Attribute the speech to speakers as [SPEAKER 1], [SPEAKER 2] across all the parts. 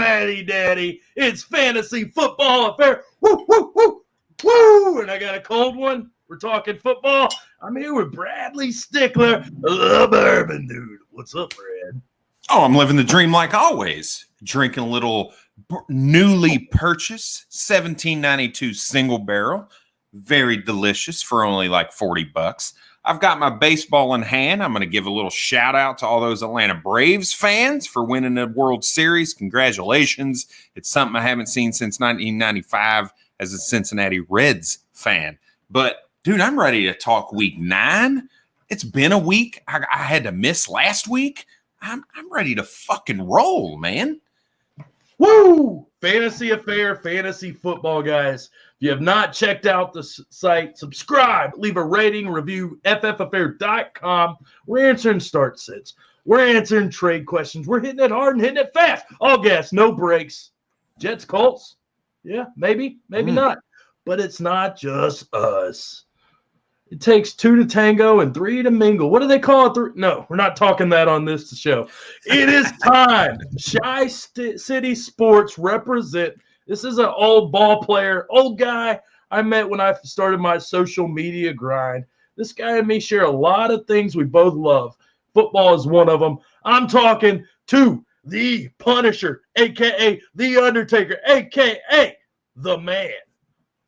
[SPEAKER 1] Matty Daddy. It's Fantasy Football Affair. Woo, woo, woo, woo. And I got a cold one. We're talking football. I'm here with Bradley Stickler, the bourbon dude. What's up, Brad?
[SPEAKER 2] Oh, I'm living the dream like always. Drinking a little newly purchased 1792 single barrel. Very delicious for only like $40. I've got my baseball in hand. I'm going to give a little shout out to all those Atlanta Braves fans for winning the World Series. Congratulations. It's something I haven't seen since 1995 as a Cincinnati Reds fan. But, dude, I'm ready to talk week 9. It's been a week. I had to miss last week. I'm ready to fucking roll, man.
[SPEAKER 1] Woo! Fantasy Affair, fantasy football, guys. If you have not checked out the site, subscribe, leave a rating, review, ffaffair.com. We're answering start sits. We're answering trade questions. We're hitting it hard and hitting it fast. All gas, no breaks. Jets, Colts? Yeah, maybe not. But it's not just us. It takes 2 to tango and 3 to mingle. What do they call it? No, we're not talking that on this show. It is time. City Sports represent. This is an old ball player, old guy I met when I started my social media grind. This guy and me share a lot of things we both love. Football is one of them. I'm talking to the Punisher, a.k.a. the Undertaker, a.k.a. the man,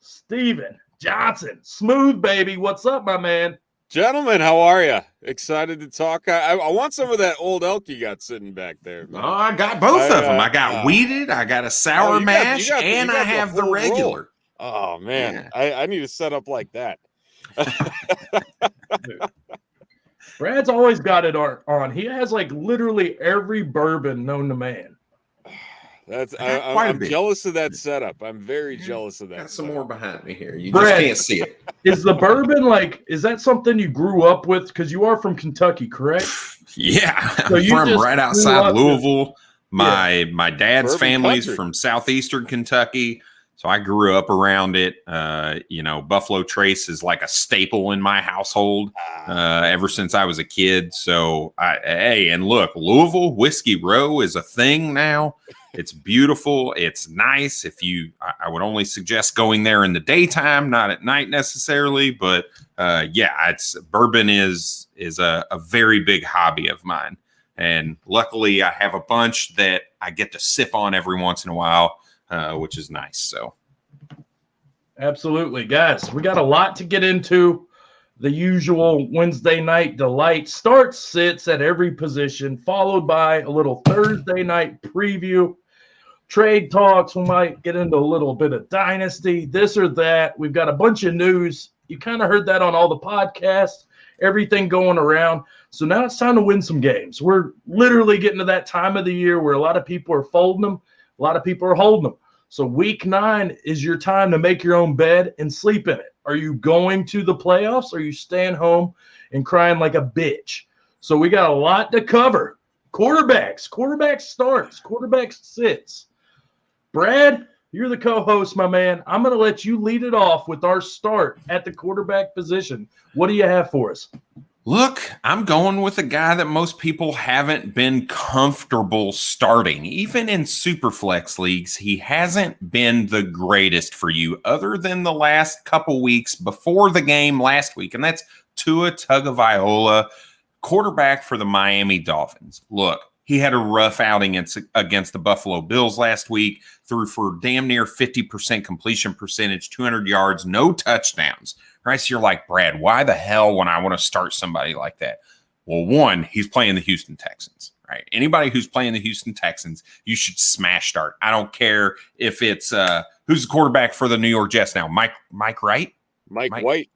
[SPEAKER 1] Steven Johnson. Smooth, baby. What's up, my man?
[SPEAKER 3] Gentlemen, how are you? Excited to talk? I want some of that old elk you got sitting back there.
[SPEAKER 2] Man. Oh, I got both of them. I got weeded, I got a sour mash, and I have the regular.
[SPEAKER 3] Roll. Oh, man. Yeah. I need to set up like that.
[SPEAKER 1] Brad's always got it on. He has like literally every bourbon known to man.
[SPEAKER 3] I'm jealous of that setup. I'm very jealous of that.
[SPEAKER 2] Got some more behind me here. You
[SPEAKER 1] Brad,
[SPEAKER 2] just can't see it.
[SPEAKER 1] Is the bourbon is that something you grew up with? Because you are from Kentucky, correct?
[SPEAKER 2] Yeah, so I'm from right outside Louisville. My dad's
[SPEAKER 3] bourbon
[SPEAKER 2] family's
[SPEAKER 3] country.
[SPEAKER 2] from southeastern Kentucky, so I grew up around it. Buffalo Trace is like a staple in my household ever since I was a kid. So, and look, Louisville Whiskey Row is a thing now. It's beautiful. It's nice. I would only suggest going there in the daytime, not at night necessarily. But bourbon is a very big hobby of mine, and luckily I have a bunch that I get to sip on every once in a while, which is nice. So,
[SPEAKER 1] absolutely, guys, we got a lot to get into. The usual Wednesday night delight starts, sits at every position, followed by a little Thursday night preview. Trade talks. We might get into a little bit of dynasty, this or that. We've got a bunch of news. You kind of heard that on all the podcasts, everything going around. So now it's time to win some games. We're literally getting to that time of the year where a lot of people are folding them. A lot of people are holding them. So week 9 is your time to make your own bed and sleep in it. Are you going to the playoffs, or are you staying home and crying like a bitch? So we got a lot to cover. Quarterback starts, quarterback sits. Brad, you're the co-host, my man. I'm going to let you lead it off with our start at the quarterback position. What do you have for us?
[SPEAKER 2] Look, I'm going with a guy that most people haven't been comfortable starting. Even in Superflex leagues, he hasn't been the greatest for you other than the last couple weeks before the game last week, and that's Tua Tagovailoa, quarterback for the Miami Dolphins. Look, he had a rough outing against the Buffalo Bills last week, threw for damn near 50% completion percentage, 200 yards, no touchdowns. Right? So you're like, Brad, why the hell would I want to start somebody like that? Well, one, he's playing the Houston Texans, right? Anybody who's playing the Houston Texans, you should smash start. I don't care if it's who's the quarterback for the New York Jets now? Mike White?
[SPEAKER 3] Mike White,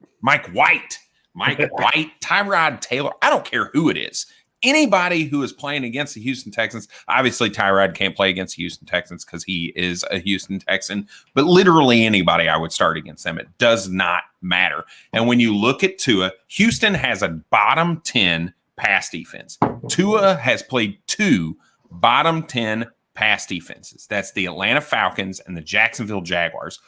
[SPEAKER 2] Tyrod Taylor. I don't care who it is. Anybody who is playing against the Houston Texans, obviously Tyrod can't play against the Houston Texans because he is a Houston Texan, but literally anybody I would start against them. It does not matter. And when you look at Tua, Houston has a bottom 10 pass defense. Tua has played 2 bottom 10 pass defenses. That's the Atlanta Falcons and the Jacksonville Jaguars.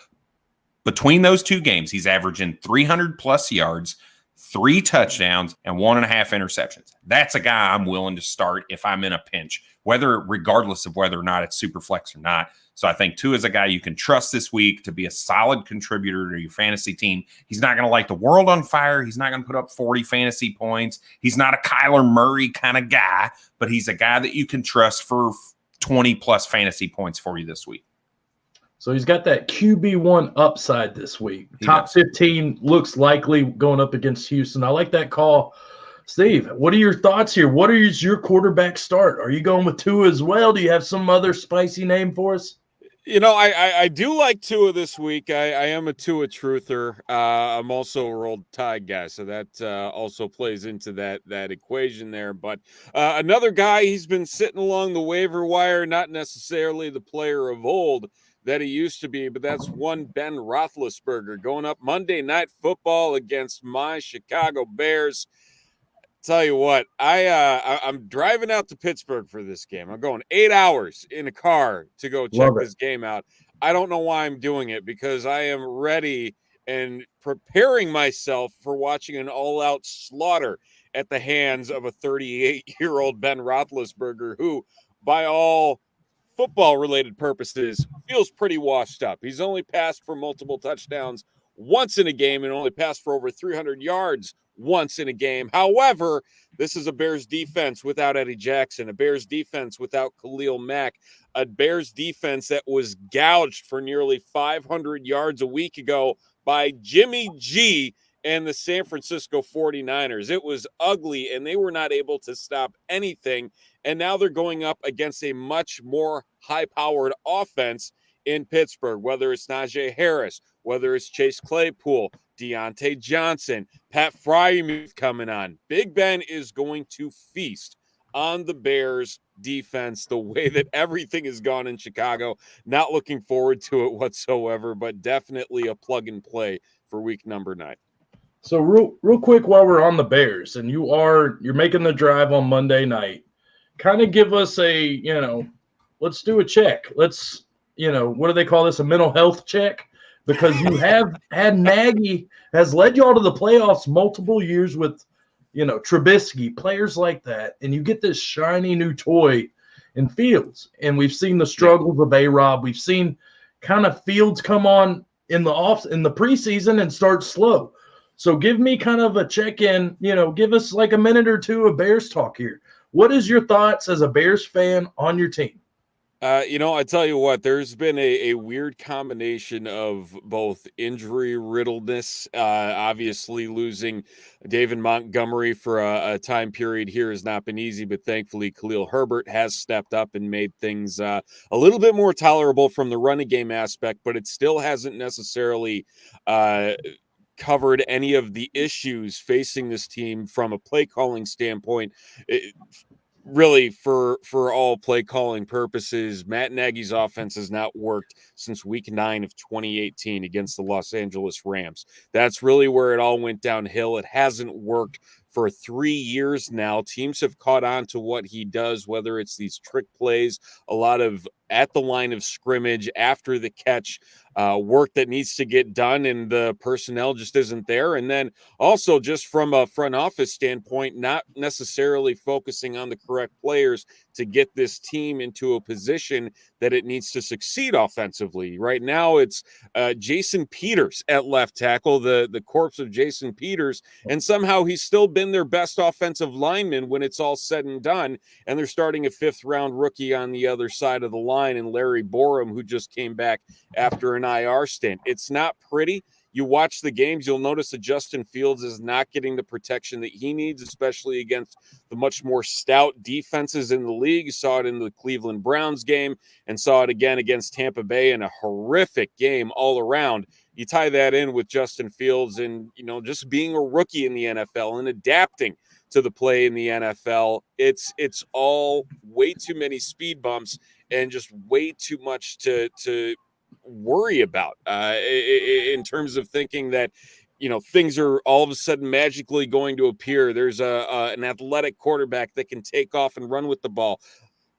[SPEAKER 2] Between those 2 games, he's averaging 300 plus yards, 3 touchdowns, and 1.5 interceptions. That's a guy I'm willing to start if I'm in a pinch, regardless of whether or not it's super flex or not. So I think Tua is a guy you can trust this week to be a solid contributor to your fantasy team. He's not going to light the world on fire. He's not going to put up 40 fantasy points. He's not a Kyler Murray kind of guy, but he's a guy that you can trust for 20-plus fantasy points for you this week.
[SPEAKER 1] So he's got that QB1 upside this week.
[SPEAKER 2] He
[SPEAKER 1] Top
[SPEAKER 2] does.
[SPEAKER 1] 15 looks likely going up against Houston. I like that call. Steve, what are your thoughts here? What is your quarterback start? Are you going with Tua as well? Do you have some other spicy name for us?
[SPEAKER 3] You know, I do like Tua this week. I am a Tua truther. I'm also a Roll Tide guy, so that also plays into that equation there. But another guy, he's been sitting along the waiver wire, not necessarily the player of old that he used to be, but that's one Ben Roethlisberger going up Monday Night Football against my Chicago Bears. Tell you what, I'm driving out to Pittsburgh for this game. I'm going 8 hours in a car to go check this game out. I don't know why I'm doing it, because I am ready and preparing myself for watching an all-out slaughter at the hands of a 38-year-old Ben Roethlisberger, who, by all football-related purposes, feels pretty washed up. He's only passed for multiple touchdowns once in a game and only passed for over 300 yards once in a game. However, this is a Bears defense without Eddie Jackson, a Bears defense without Khalil Mack, a Bears defense that was gouged for nearly 500 yards a week ago by Jimmy G and the San Francisco 49ers. It was ugly, and they were not able to stop anything. And now they're going up against a much more high-powered offense in Pittsburgh, whether it's Najee Harris, whether it's Chase Claypool, Deontay Johnson, Pat Freiermuth coming on. Big Ben is going to feast on the Bears defense the way that everything has gone in Chicago. Not looking forward to it whatsoever, but definitely a plug and play for week number 9.
[SPEAKER 1] So real quick, while we're on the Bears, and you're making the drive on Monday night, kind of give us let's do a check. Let's, what do they call this? A mental health check? Because you have had Nagy has led y'all to the playoffs multiple years with, Trubisky, players like that, and you get this shiny new toy in Fields. And we've seen the struggles of A-Rob. We've seen kind of Fields come on in the preseason and start slow. So give me kind of a check-in, give us like a minute or two of Bears talk here. What is your thoughts as a Bears fan on your team?
[SPEAKER 3] I tell you what, there's been a weird combination of both injury riddledness, obviously losing David Montgomery for a time period here has not been easy, but thankfully Khalil Herbert has stepped up and made things a little bit more tolerable from the running game aspect, but it still hasn't necessarily covered any of the issues facing this team from a play calling standpoint. Really, for all play calling purposes, Matt Nagy's offense has not worked since week 9 of 2018 against the Los Angeles Rams. That's really where it all went downhill. It hasn't worked for 3 years now. Teams have caught on to what he does, whether it's these trick plays, a lot of at the line of scrimmage, after the catch, work that needs to get done, and the personnel just isn't there. And then also just from a front office standpoint, not necessarily focusing on the correct players to get this team into a position that it needs to succeed offensively. Right now, it's Jason Peters at left tackle, the corpse of Jason Peters, and somehow he's still been their best offensive lineman when it's all said and done, and they're starting a 5th-round rookie on the other side of the line in Larry Borum, who just came back after an IR stint. It's not pretty. You watch the games, you'll notice that Justin Fields is not getting the protection that he needs, especially against the much more stout defenses in the league. You saw it in the Cleveland Browns game and saw it again against Tampa Bay in a horrific game all around. You tie that in with Justin Fields and, just being a rookie in the NFL and adapting to the play in the NFL. It's all way too many speed bumps and just way too much to worry about in terms of thinking that things are all of a sudden magically going to appear. There's an athletic quarterback that can take off and run with the ball.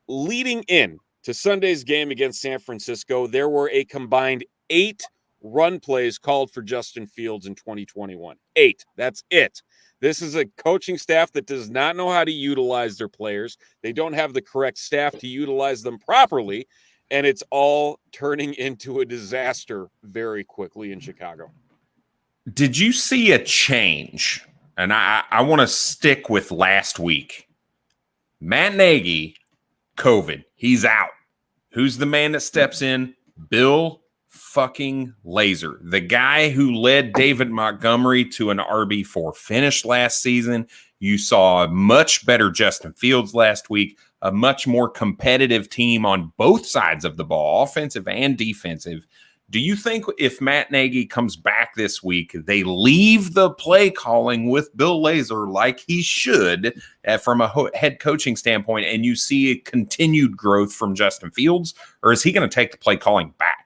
[SPEAKER 3] Leading in to Sunday's game against San Francisco, there were a combined 8 run plays called for Justin Fields in 2021. 8. That's it. This is a coaching staff that does not know how to utilize their players. They don't have the correct staff to utilize them properly, and it's all turning into a disaster very quickly in Chicago.
[SPEAKER 2] Did you see a change? And I want to stick with last week. Matt Nagy, COVID, he's out. Who's the man that steps in? Bill fucking Lazor, the guy who led David Montgomery to an RB4 finish last season. You saw a much better Justin Fields last week, a much more competitive team on both sides of the ball, offensive and defensive. Do you think if Matt Nagy comes back this week, they leave the play calling with Bill Lazor like he should from a head coaching standpoint, and you see a continued growth from Justin Fields, or is he going to take the play calling back?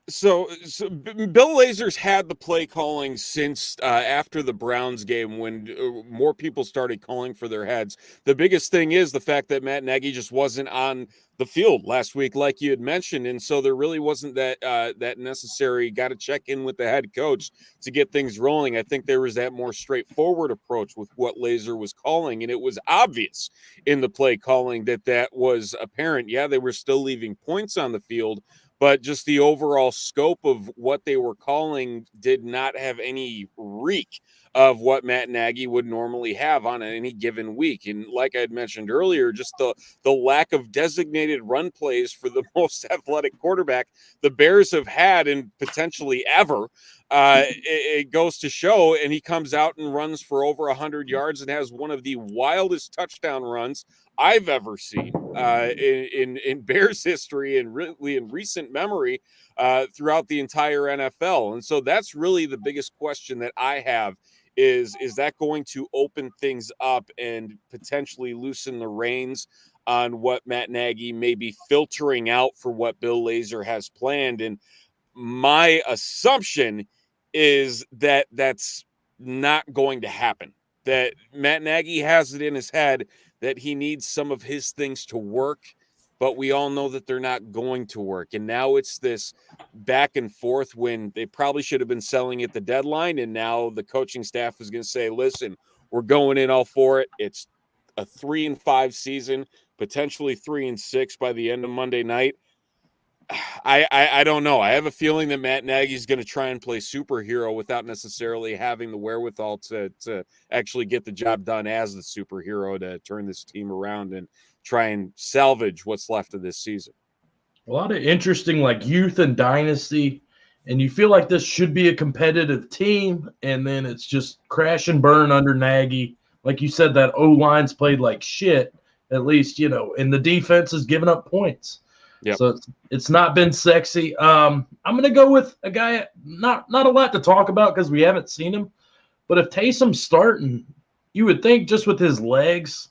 [SPEAKER 3] So Bill Lazor's had the play calling since after the Browns game when more people started calling for their heads. The biggest thing is the fact that Matt Nagy just wasn't on the field last week, like you had mentioned. And so there really wasn't that necessary, got to check in with the head coach to get things rolling. I think there was that more straightforward approach with what Lazor was calling. And it was obvious in the play calling that was apparent. Yeah, they were still leaving points on the field, but just the overall scope of what they were calling did not have any reek of what Matt Nagy would normally have on any given week. And like I had mentioned earlier, just the lack of designated run plays for the most athletic quarterback the Bears have had and potentially ever. It goes to show, and he comes out and runs for over 100 yards and has one of the wildest touchdown runs I've ever seen in Bears history and really in recent memory throughout the entire NFL. And so that's really the biggest question that I have is that going to open things up and potentially loosen the reins on what Matt Nagy may be filtering out for what Bill Lazor has planned? And my assumption is that that's not going to happen, that Matt Nagy has it in his head that he needs some of his things to work, but we all know that they're not going to work. And now it's this back and forth when they probably should have been selling at the deadline. And now the coaching staff is going to say, listen, we're going in all for it. It's a 3-5 season, potentially 3-6 by the end of Monday night. I don't know. I have a feeling that Matt Nagy is going to try and play superhero without necessarily having the wherewithal to actually get the job done as the superhero to turn this team around and try and salvage what's left of this season.
[SPEAKER 1] A lot of interesting youth and dynasty, and you feel like this should be a competitive team, and then it's just crash and burn under Nagy. Like you said, that O-line's played like shit, at least, and the defense is giving up points.
[SPEAKER 3] Yep.
[SPEAKER 1] So it's not been sexy. I'm going to go with a guy, not a lot to talk about because we haven't seen him. But if Taysom's starting, you would think just with his legs,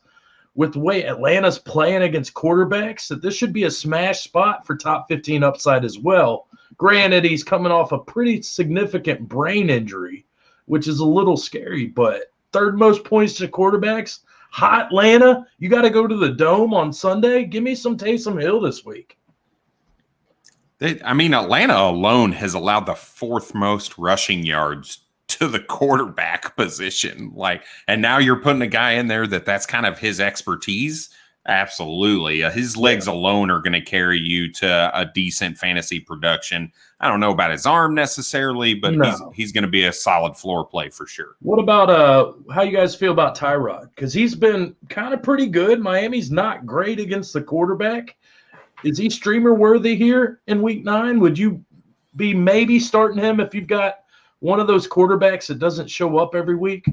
[SPEAKER 1] with the way Atlanta's playing against quarterbacks, that this should be a smash spot for top 15 upside as well. Granted, he's coming off a pretty significant brain injury, which is a little scary. But third most points to quarterbacks, hot Atlanta, you got to go to the Dome on Sunday. Give me some Taysom Hill this week.
[SPEAKER 2] Atlanta alone has allowed the fourth most rushing yards to the quarterback position. And now you're putting a guy in there that's kind of his expertise. Absolutely. His legs alone are going to carry you to a decent fantasy production. I don't know about his arm necessarily, but he's going to be a solid floor play for sure.
[SPEAKER 1] What about how you guys feel about Tyrod? Because he's been kind of pretty good. Miami's not great against the quarterback. Is he streamer worthy here in week 9? Would you be maybe starting him if you've got one of those quarterbacks that doesn't show up every week?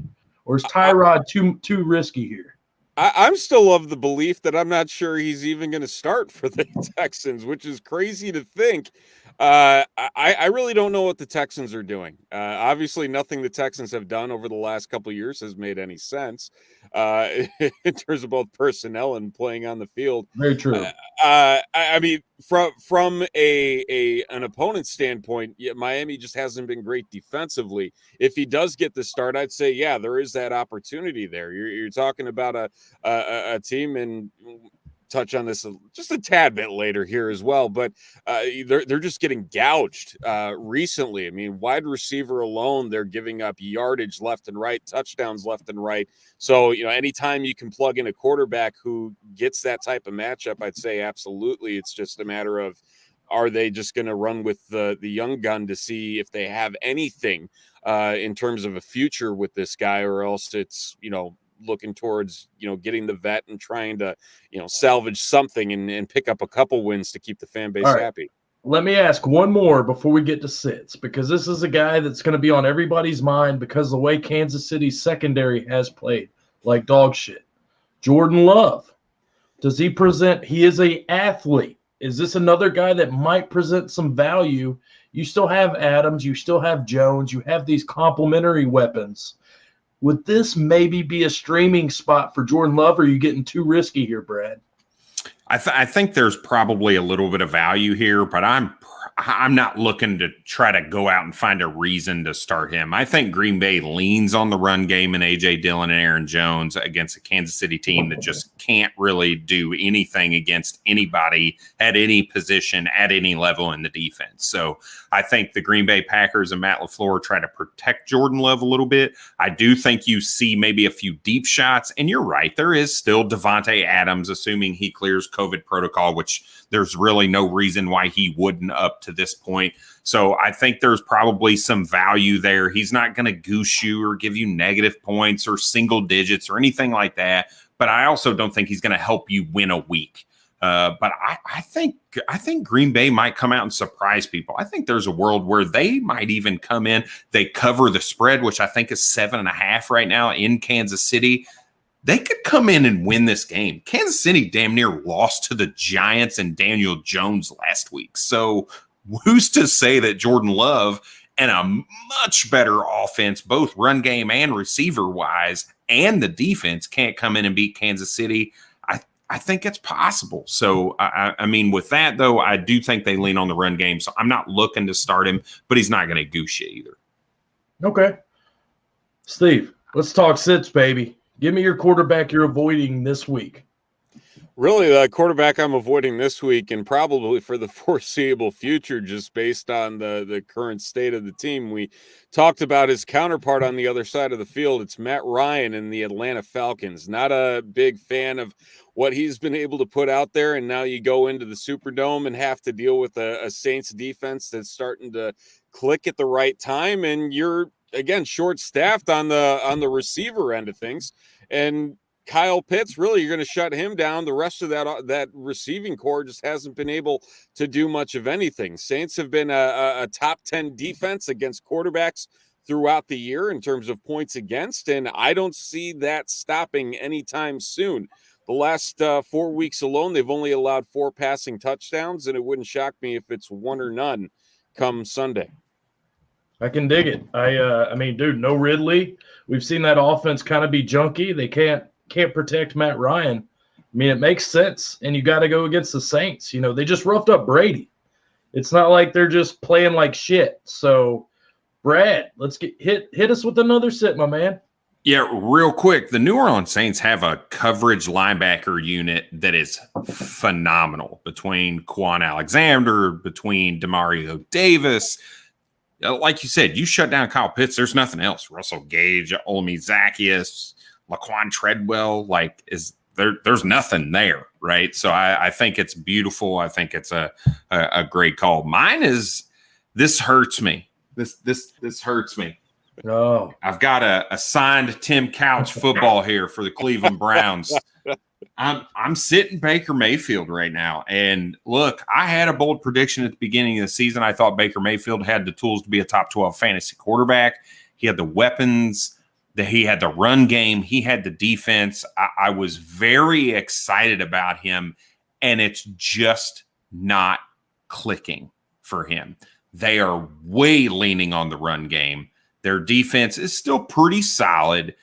[SPEAKER 1] Or is Tyrod too risky here?
[SPEAKER 3] I'm still of the belief that I'm not sure he's even going to start for the Texans, which is crazy to think. I really don't know what the Texans are doing. Obviously, nothing the Texans have done over the last couple of years has made any sense in terms of both personnel and playing on the field.
[SPEAKER 1] Very true.
[SPEAKER 3] From an opponent's standpoint, Miami just hasn't been great defensively. If he does get the start, I'd say, there is that opportunity there. You're talking about a team in touch on this just a tad bit later here as well, but they're just getting gouged recently. I mean, wide receiver alone, they're giving up yardage left and right, touchdowns left and right. So, anytime you can plug in a quarterback who gets that type of matchup, I'd say absolutely. It's just a matter of, are they just going to run with the young gun to see if they have anything in terms of a future with this guy, or else it's, looking towards, getting the vet and trying to, salvage something and pick up a couple wins to keep the fan base happy.
[SPEAKER 1] Let me ask one more before we get to sits, because this is a guy that's going to be on everybody's mind because the way Kansas City's secondary has played like dog shit. Jordan Love, does he present? He is an athlete. Is this another guy that might present some value? You still have Adams, you still have Jones, you have these complementary weapons. Would this maybe be a streaming spot for Jordan Love, or are you getting too risky here, Brad?
[SPEAKER 2] I think there's probably a little bit of value here, but I'm not looking to try to go out and find a reason to start him. I think Green Bay leans on the run game and A.J. Dillon and Aaron Jones against a Kansas City team that just can't really do anything against anybody at any position at any level in the defense. So I think the Green Bay Packers and Matt LaFleur try to protect Jordan Love a little bit. I do think you see maybe a few deep shots, and you're right, there is still Devontae Adams, assuming he clears COVID protocol, which there's really no reason why he wouldn't up to this point. So I think there's probably some value there. He's not going to goose you or give you negative points or single digits or anything like that. But I also don't think he's going to help you win a week. But I think Green Bay might come out and surprise people. I think there's a world where they might even come in. They cover the spread, which I think is 7.5 right now in Kansas City. They could come in and win this game. Kansas City damn near lost to the Giants and Daniel Jones last week. So who's to say that Jordan Love and a much better offense, both run game and receiver wise, and the defense can't come in and beat Kansas City? I think it's possible. So, I mean, with that, though, I do think they lean on the run game. So I'm not looking to start him, but he's not going to goose you either.
[SPEAKER 1] Okay. Steve, let's talk sits, baby. Give me your quarterback you're avoiding this week.
[SPEAKER 3] Really, the quarterback I'm avoiding this week and probably for the foreseeable future, just based on the current state of the team. We talked about his counterpart on the other side of the field. It's Matt Ryan in the Atlanta Falcons. Not a big fan of what he's been able to put out there, and now you go into the Superdome and have to deal with a Saints defense that's starting to click at the right time, and you're, again, short-staffed on the receiver end of things. And Kyle Pitts, really, you're going to shut him down. The rest of that receiving core just hasn't been able to do much of anything. Saints have been a top 10 defense against quarterbacks throughout the year in terms of points against, and I don't see that stopping anytime soon. The last 4 weeks alone, they've only allowed 4 passing touchdowns, and it wouldn't shock me if it's 1 or none come Sunday.
[SPEAKER 1] I can dig it. I mean, dude, no Ridley. We've seen that offense kind of be junky. They can't protect Matt Ryan. I mean, it makes sense, and you got to go against the Saints. You know, they just roughed up Brady. It's not like they're just playing like shit. So, Brad, let's hit us with another sit, my man.
[SPEAKER 2] Yeah, real quick. The New Orleans Saints have a coverage linebacker unit that is phenomenal between Quan Alexander, between Demario Davis. Like you said, you shut down Kyle Pitts, there's nothing else. Russell Gage, Olami Zaccheaus, Laquan Treadwell, there's nothing there, right? So I think it's beautiful. I think it's a great call. Mine is, this hurts me. This hurts me.
[SPEAKER 1] Oh,
[SPEAKER 2] I've got a signed Tim Couch football here for the Cleveland Browns. I'm sitting Baker Mayfield right now. And look, I had a bold prediction at the beginning of the season. I thought Baker Mayfield had the tools to be a top 12 fantasy quarterback. He had the weapons, he had the run game, he had the defense. I was very excited about him, and it's just not clicking for him. They are way leaning on the run game. Their defense is still pretty solid,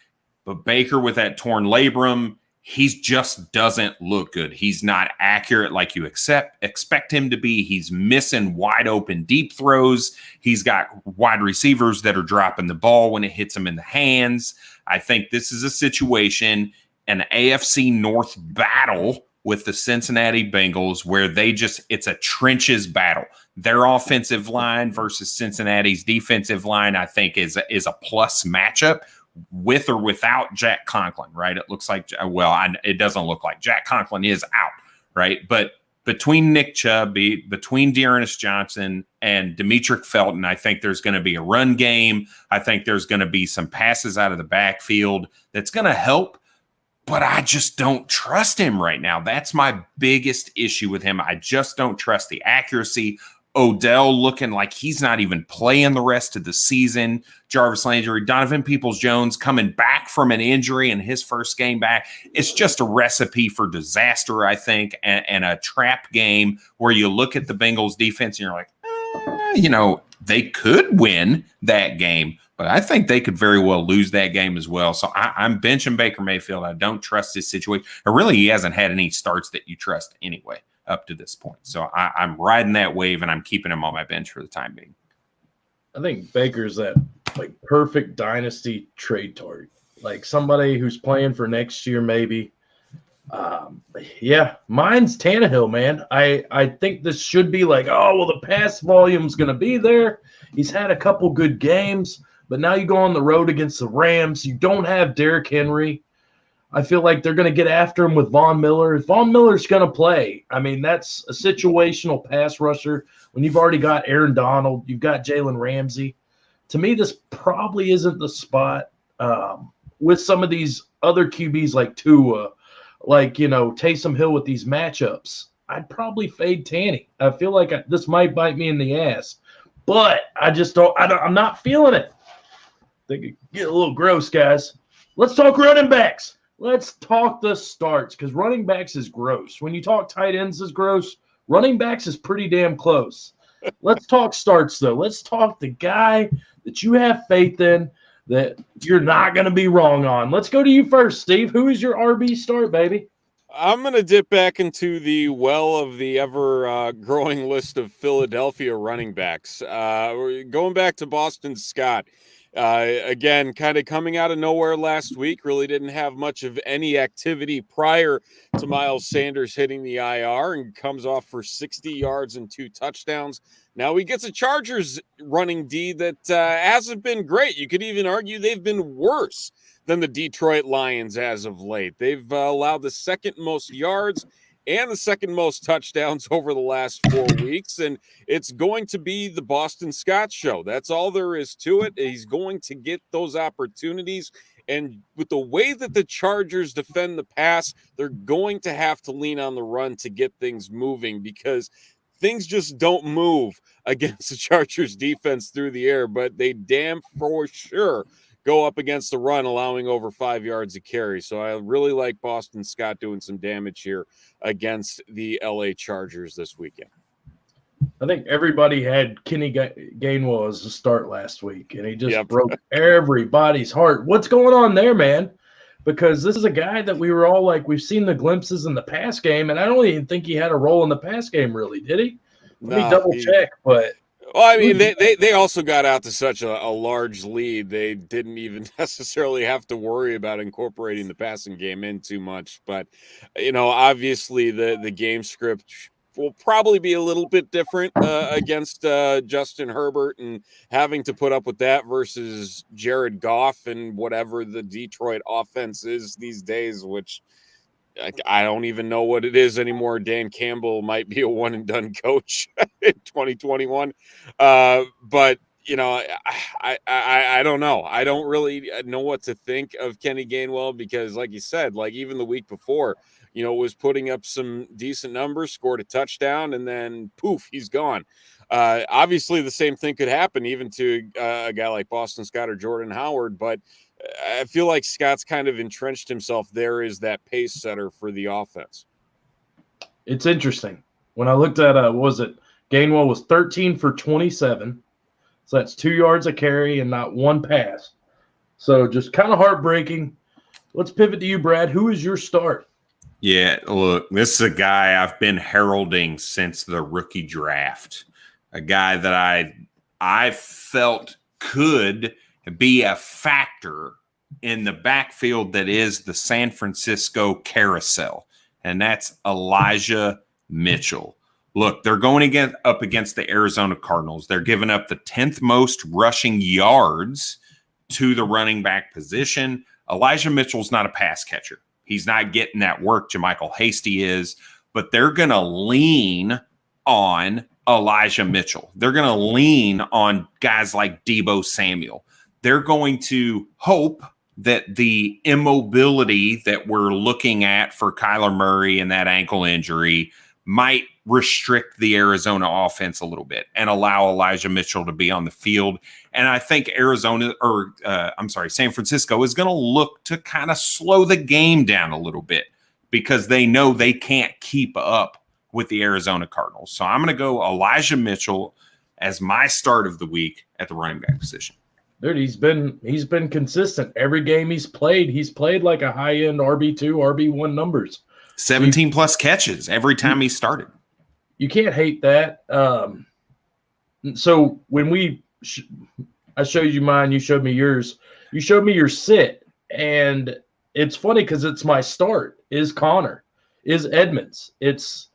[SPEAKER 2] but Baker with that torn labrum, he just doesn't look good. He's not accurate like you expect him to be. He's missing wide open deep throws. He's got wide receivers that are dropping the ball when it hits them in the hands. I think this is a situation, an AFC North battle with the Cincinnati Bengals where it's a trenches battle. Their offensive line versus Cincinnati's defensive line, I think, is a plus matchup with or without Jack Conklin, right? It looks like, it doesn't look like Jack Conklin is out, right? But between Nick Chubb, between Dearness Johnson and Demetric Felton, I think there's going to be a run game. I think there's going to be some passes out of the backfield that's going to help, but I just don't trust him right now. That's my biggest issue with him. I just don't trust the accuracy. Odell looking like he's not even playing the rest of the season. Jarvis Landry, Donovan Peoples-Jones coming back from an injury in his first game back. It's just a recipe for disaster, I think, and a trap game where you look at the Bengals defense and you're like, they could win that game, but I think they could very well lose that game as well. So I'm benching Baker Mayfield. I don't trust his situation. Or really, he hasn't had any starts that you trust anyway up to this point. So I'm riding that wave, and I'm keeping him on my bench for the time being.
[SPEAKER 1] I think Baker's that perfect dynasty trade target, like somebody who's playing for next year maybe. Mine's Tannehill, man. I think this should be the pass volume's going to be there. He's had a couple good games, but now you go on the road against the Rams. You don't have Derrick Henry. I feel like they're going to get after him with Von Miller. If Von Miller's going to play, I mean, that's a situational pass rusher. When you've already got Aaron Donald, you've got Jalen Ramsey. To me, this probably isn't the spot with some of these other QBs like Tua, Taysom Hill with these matchups. I'd probably fade Tanny. I feel like this might bite me in the ass, but I'm not feeling it. They could get a little gross, guys. Let's talk running backs. Let's talk the starts, because running backs is gross. When you talk tight ends is gross, running backs is pretty damn close. Let's talk starts, though. Let's talk the guy that you have faith in that you're not going to be wrong on. Let's go to you first, Steve. Who is your RB start, baby?
[SPEAKER 3] I'm going to dip back into the well of the ever-growing list of Philadelphia running backs. We're going back to Boston Scott. Again, kind of coming out of nowhere last week, really didn't have much of any activity prior to Miles Sanders hitting the IR, and comes off for 60 yards and 2 touchdowns. Now he gets a Chargers running D that hasn't been great. You could even argue they've been worse than the Detroit Lions as of late. They've allowed the second most yards and the second most touchdowns over the last 4 weeks, and it's going to be the Boston Scott show. That's all there is to it. He's going to get those opportunities, and with the way that the Chargers defend the pass, they're going to have to lean on the run to get things moving, because things just don't move against the Chargers defense through the air, but they damn for sure go up against the run, allowing over 5 yards a carry. So I really like Boston Scott doing some damage here against the LA Chargers this weekend.
[SPEAKER 1] I think everybody had Kenny Gainwell as a start last week, and he just broke everybody's heart. What's going on there, man? Because this is a guy that we were all we've seen the glimpses in the pass game, and I don't even think he had a role in the pass game, really, did he? Let me double check, but
[SPEAKER 3] well, I mean, they also got out to such a large lead. They didn't even necessarily have to worry about incorporating the passing game in too much. But, obviously the game script will probably be a little bit different against Justin Herbert, and having to put up with that versus Jared Goff and whatever the Detroit offense is these days, which I don't even know what it is anymore. Dan Campbell might be a one-and-done coach in 2021. But, I don't know. I don't really know what to think of Kenny Gainwell, because, like you said, even the week before, was putting up some decent numbers, scored a touchdown, and then, poof, he's gone. Obviously, the same thing could happen even to a guy like Boston Scott or Jordan Howard, but I feel like Scott's kind of entrenched himself there as that pace setter for the offense.
[SPEAKER 1] It's interesting. When I looked at, Gainwell was 13 for 27. So that's 2 yards a carry and not one pass. So just kind of heartbreaking. Let's pivot to you, Brad. Who is your start?
[SPEAKER 2] Yeah, look, this is a guy I've been heralding since the rookie draft. A guy that I felt could be a factor in the backfield that is the San Francisco carousel. and that's Elijah Mitchell. Look, they're going up against the Arizona Cardinals. They're giving up the 10th most rushing yards to the running back position. Elijah Mitchell's not a pass catcher. He's not getting that work JaMychal Hasty is, but they're going to lean on Elijah Mitchell. They're going to lean on guys like Deebo Samuel. They're going to hope that the immobility that we're looking at for Kyler Murray and that ankle injury might restrict the Arizona offense a little bit and allow Elijah Mitchell to be on the field. And I think San Francisco is going to look to kind of slow the game down a little bit because they know they can't keep up with the Arizona Cardinals. So I'm going to go Elijah Mitchell as my start of the week at the running back position.
[SPEAKER 1] Dude, he's been consistent. Every game he's played like a high-end RB2, RB1 numbers.
[SPEAKER 2] 17 plus catches every time he started.
[SPEAKER 1] You can't hate that. So when I showed you mine, you showed me yours. You showed me your sit, and it's funny because it's my start is Connor, is Edmonds. It's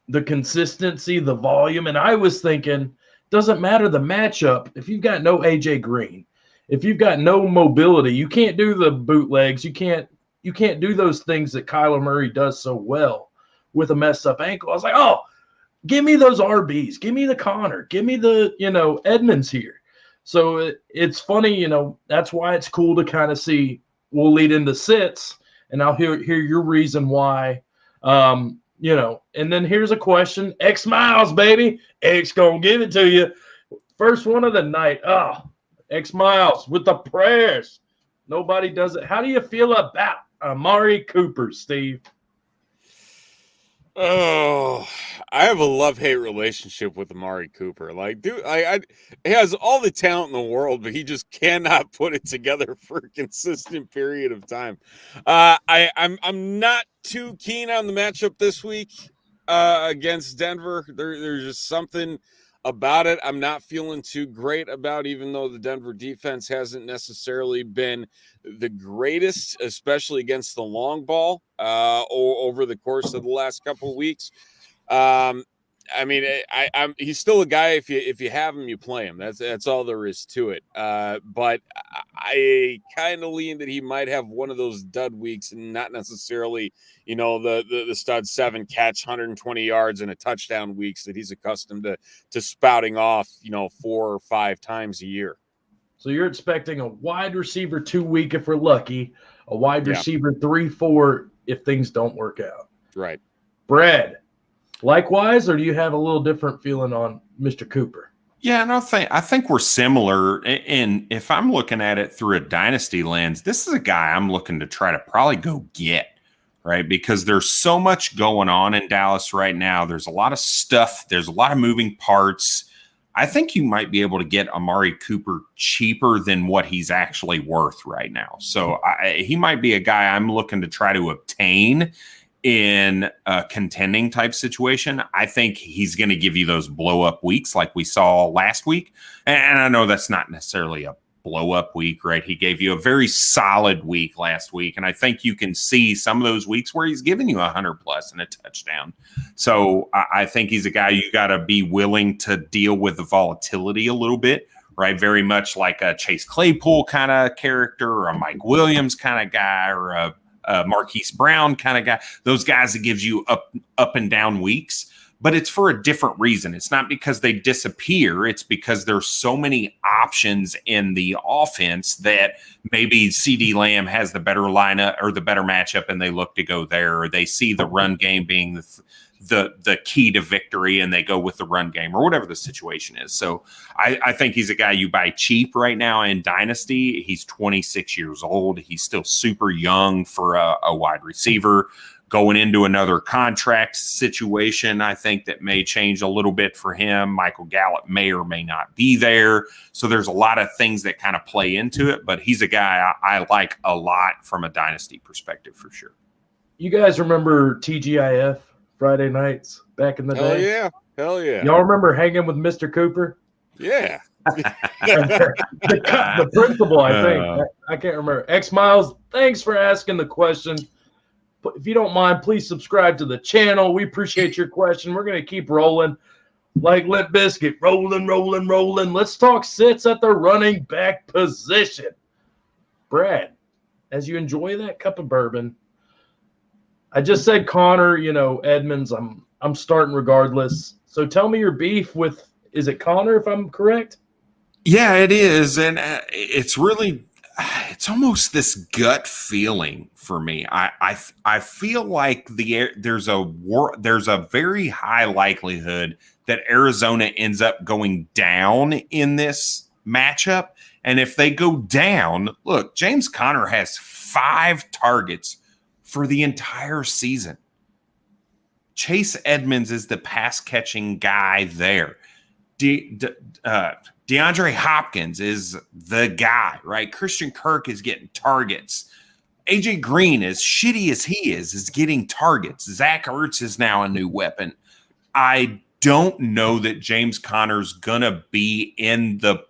[SPEAKER 1] the consistency, the volume, and I was thinking, doesn't matter the matchup. If you've got no AJ Green, if you've got no mobility, you can't do the bootlegs. You can't do those things that Kyler Murray does so well with a messed up ankle. I was like, oh, give me those RBs. Give me the Connor. Give me the, Edmonds here. So it's funny, that's why it's cool to kind of see. We'll lead into sits, and I'll hear your reason why. And then here's a question. X Miles, baby. X gonna give it to you. First one of the night. Oh, X Miles with the prayers. Nobody does it. How do you feel about Amari Cooper, Steve?
[SPEAKER 3] Oh, I have a love-hate relationship with Amari Cooper. Like, dude, he has all the talent in the world, but he just cannot put it together for a consistent period of time. I'm not too keen on the matchup this week against Denver. There's just something about it I'm not feeling too great about, even though the Denver defense hasn't necessarily been the greatest, especially against the long ball over the course of the last couple of weeks. He's still a guy. If you have him, you play him. That's all there is to it. But I kind of lean that he might have one of those dud weeks, and not necessarily, the stud 7 catch, 120 yards and a touchdown weeks that he's accustomed to spouting off, 4 or 5 times a year.
[SPEAKER 1] So you're expecting a wide receiver 2 week if we're lucky, a wide receiver 3-4 if things don't work out.
[SPEAKER 3] Right.
[SPEAKER 1] Brad, likewise, or do you have a little different feeling on Mr. Cooper?
[SPEAKER 2] Yeah, and I think we're similar. And if I'm looking at it through a dynasty lens, this is a guy I'm looking to try to probably go get, right? Because there's so much going on in Dallas right now. There's a lot of stuff. There's a lot of moving parts. I think you might be able to get Amari Cooper cheaper than what he's actually worth right now. So he might be a guy I'm looking to try to obtain in a contending type situation. I think he's going to give you those blow up weeks like we saw last week. And I know that's not necessarily a blow up week, right? He gave you a very solid week last week. And I think you can see some of those weeks where he's giving you 100 plus and a touchdown. So I think he's a guy you got to be willing to deal with the volatility a little bit, right? Very much like a Chase Claypool kind of character, or a Mike Williams kind of guy, or a Marquise Brown kind of guy. Those guys that gives you up and down weeks, but it's for a different reason. It's not because they disappear. It's because there's so many options in the offense that maybe CD Lamb has the better lineup or the better matchup, and they look to go there, or they see the run game being the key to victory, and they go with the run game, or whatever the situation is. So I think he's a guy you buy cheap right now in Dynasty. He's 26 years old. He's still super young for a wide receiver. Going into another contract situation, I think that may change a little bit for him. Michael Gallup may or may not be there. So there's a lot of things that kind of play into it, but he's a guy I like a lot from a Dynasty perspective for sure.
[SPEAKER 1] You guys remember TGIF? Friday nights back in the day.
[SPEAKER 3] Hell yeah.
[SPEAKER 1] Y'all remember hanging with Mr. Cooper?
[SPEAKER 3] Yeah.
[SPEAKER 1] the principal, I think. I can't remember. X Miles, thanks for asking the question. if you don't mind, please subscribe to the channel. We appreciate your question. We're going to keep rolling like Limp Bizkit. Rolling. Let's talk sits at the running back position. Brad, as you enjoy that cup of bourbon, I just said Connor, Edmonds, I'm starting regardless. So tell me your beef with, is it Connor, if I'm correct?
[SPEAKER 2] Yeah, it is. And it's almost this gut feeling for me. I feel like there's a very high likelihood that Arizona ends up going down in this matchup. And if they go down, look, James Conner has 5 targets for the entire season. Chase Edmonds is the pass catching guy there. DeAndre Hopkins is the guy, right? Christian Kirk is getting targets. AJ Green, as shitty as he is getting targets. Zach Ertz is now a new weapon. I don't know that James Conner's going to be in the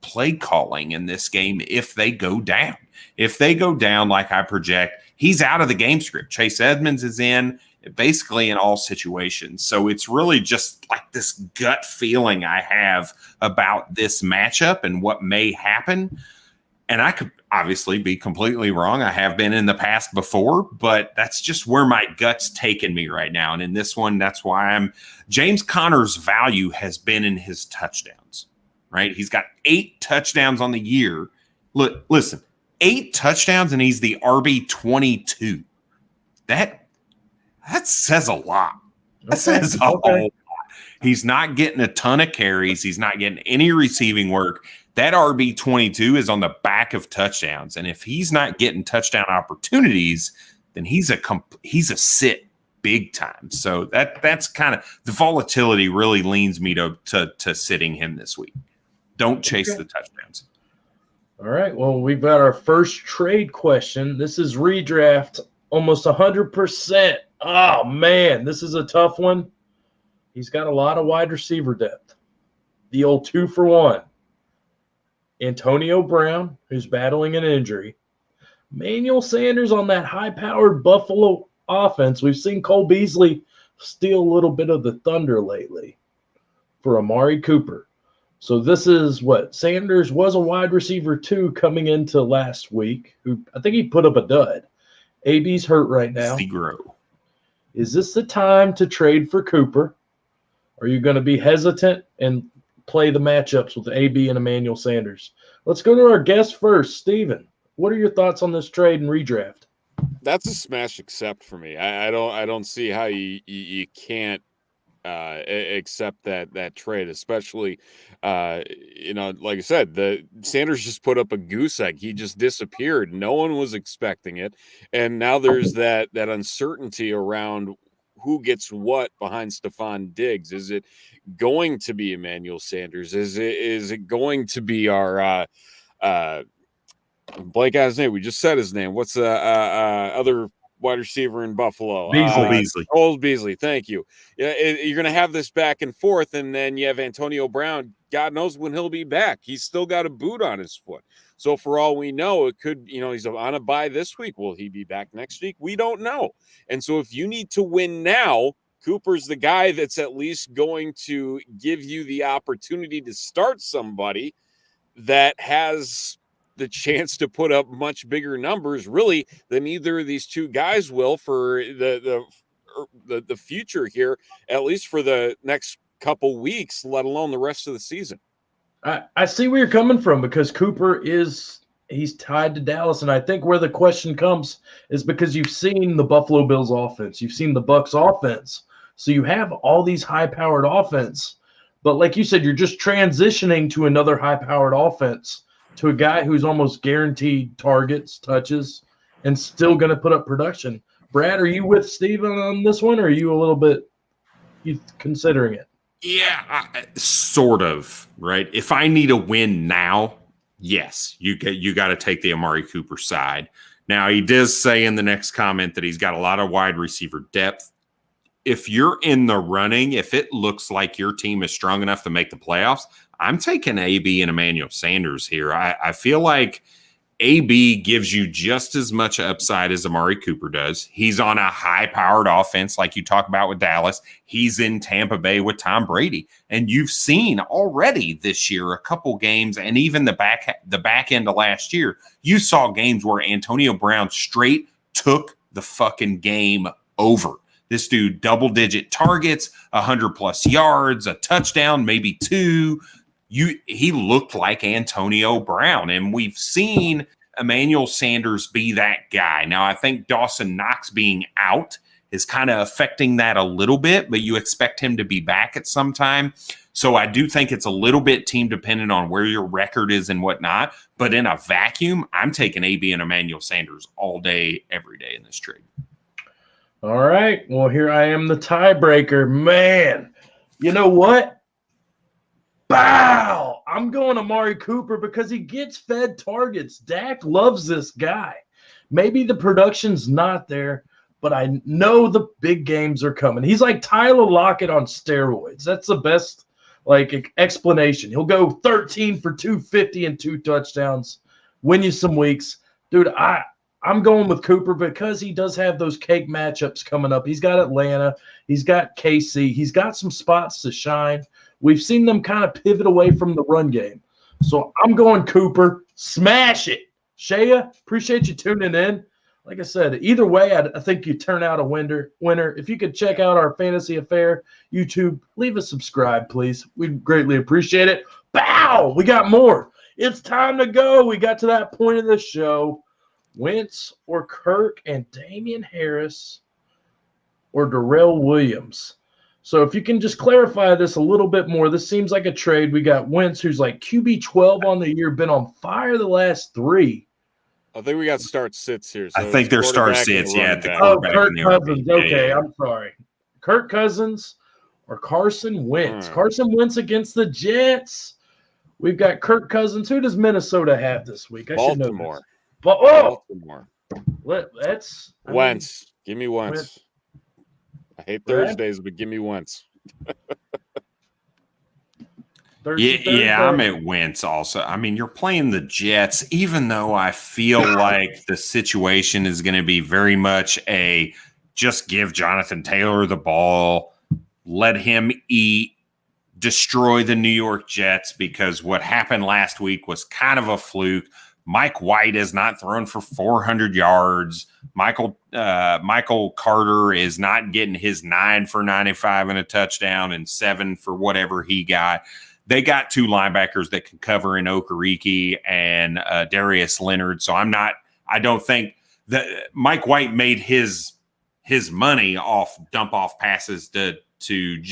[SPEAKER 2] play calling in this game if they go down. If they go down like I project, he's out of the game script. Chase Edmonds is in basically in all situations. So it's really just like this gut feeling I have about this matchup and what may happen. And I could obviously be completely wrong. I have been in the past before, but that's just where my gut's taken me right now. And in this one, that's why James Conner's value has been in his touchdowns, right? He's got 8 touchdowns on the year. Look, listen, 8 touchdowns and he's the RB22. That says a lot. That says a whole lot. He's not getting a ton of carries. He's not getting any receiving work. That RB22 is on the back of touchdowns. And if he's not getting touchdown opportunities, then he's a sit big time. So that's kind of the volatility really leans me to sitting him this week. Don't chase the touchdowns.
[SPEAKER 1] All right. Well, we've got our first trade question. This is redraft, almost 100%. Oh, man, this is a tough one. He's got a lot of wide receiver depth. The old 2-for-1. Antonio Brown, who's battling an injury. Emmanuel Sanders on that high-powered Buffalo offense. We've seen Cole Beasley steal a little bit of the thunder lately for Amari Cooper. So this is what Sanders was a wide receiver 2 coming into last week. Who I think he put up a dud. AB's hurt right now.
[SPEAKER 2] Zero.
[SPEAKER 1] Is this the time to trade for Cooper? Are you going to be hesitant and play the matchups with AB and Emmanuel Sanders? Let's go to our guest first. Steven, what are your thoughts on this trade and redraft?
[SPEAKER 3] That's a smash accept for me. I don't see how you can't accept that trade, especially like I said, the Sanders just put up a goose egg. He just disappeared. No one was expecting it, and now there's that uncertainty around who gets what behind Stephon Diggs. Is it going to be Emmanuel Sanders? Is it going to be our Blake got his name? We just said his name. What's the other wide receiver in Buffalo?
[SPEAKER 2] Beasley.
[SPEAKER 3] Cole Beasley. Thank you. Yeah, you're going to have this back and forth, and then you have Antonio Brown. God knows when he'll be back. He's still got a boot on his foot. So for all we know, it could, he's on a bye this week. Will he be back next week? We don't know. And so if you need to win now, Cooper's the guy that's at least going to give you the opportunity to start somebody that has the chance to put up much bigger numbers, really, than either of these two guys will for the future here, at least for the next couple weeks, let alone the rest of the season.
[SPEAKER 1] I see where you're coming from, because Cooper he's tied to Dallas, and I think where the question comes is because you've seen the Buffalo Bills offense, you've seen the Bucs offense, so you have all these high-powered offense, but like you said, you're just transitioning to another high-powered offense, to a guy who's almost guaranteed targets, touches, and still going to put up production. Brad, are you with Steven on this one, or are you a little bit considering it?
[SPEAKER 2] Yeah, sort of, right? If I need a win now, yes, you got to take the Amari Cooper side. Now, he does say in the next comment that he's got a lot of wide receiver depth. If you're in the running, if it looks like your team is strong enough to make the playoffs, I'm taking AB and Emmanuel Sanders here. I feel like AB gives you just as much upside as Amari Cooper does. He's on a high-powered offense like you talk about with Dallas. He's in Tampa Bay with Tom Brady. And you've seen already this year a couple games, and even the back end of last year, you saw games where Antonio Brown straight took the fucking game over. This dude, double-digit targets, 100-plus yards, a touchdown, maybe 2. He looked like Antonio Brown, and we've seen Emmanuel Sanders be that guy. Now, I think Dawson Knox being out is kind of affecting that a little bit, but you expect him to be back at some time. So I do think it's a little bit team dependent on where your record is and whatnot. But in a vacuum, I'm taking AB and Emmanuel Sanders all day, every day in this trade.
[SPEAKER 1] All right. Well, here I am, the tiebreaker. Man, you know what? Bow! I'm going Amari Cooper because he gets fed targets. Dak loves this guy. Maybe the production's not there, but I know the big games are coming. He's like Tyler Lockett on steroids. That's the best explanation. He'll go 13 for 250 and 2 touchdowns, win you some weeks. Dude, I'm going with Cooper because he does have those cake matchups coming up. He's got Atlanta. He's got KC. He's got some spots to shine. We've seen them kind of pivot away from the run game. So I'm going Cooper. Smash it. Shea, appreciate you tuning in. Like I said, either way, I think you turn out a winner. If you could check out our Fantasy Affair YouTube, leave a subscribe, please. We'd greatly appreciate it. Bow! We got more. It's time to go. We got to that point of the show. Wentz or Kirk and Damien Harris or Daryl Williams. So if you can just clarify this a little bit more, this seems like a trade. We got Wentz, who's like QB 12 on the year, been on fire the last 3.
[SPEAKER 3] I think we got start-sits here. So
[SPEAKER 2] I think they're start-sits, yeah.
[SPEAKER 1] Kirk Cousins. Okay, I'm sorry. Kirk Cousins or Carson Wentz. Carson Wentz against the Jets. We've got Kirk Cousins. Who does Minnesota have this week?
[SPEAKER 3] Baltimore.
[SPEAKER 1] Baltimore. That's
[SPEAKER 3] Wentz. Give me Wentz. I hate Thursdays, but give me Wentz.
[SPEAKER 2] Yeah, I'm at Wentz also. I mean, you're playing the Jets, even though I feel like the situation is going to be very much a just give Jonathan Taylor the ball, let him eat, destroy the New York Jets, because what happened last week was kind of a fluke. Mike White is not thrown for 400 yards. Michael Carter is not getting his 9 for 95 and a touchdown and 7 for whatever he got. They got 2 linebackers that can cover in Okereke and Darius Leonard. So I don't think that Mike White made his money off dump off passes to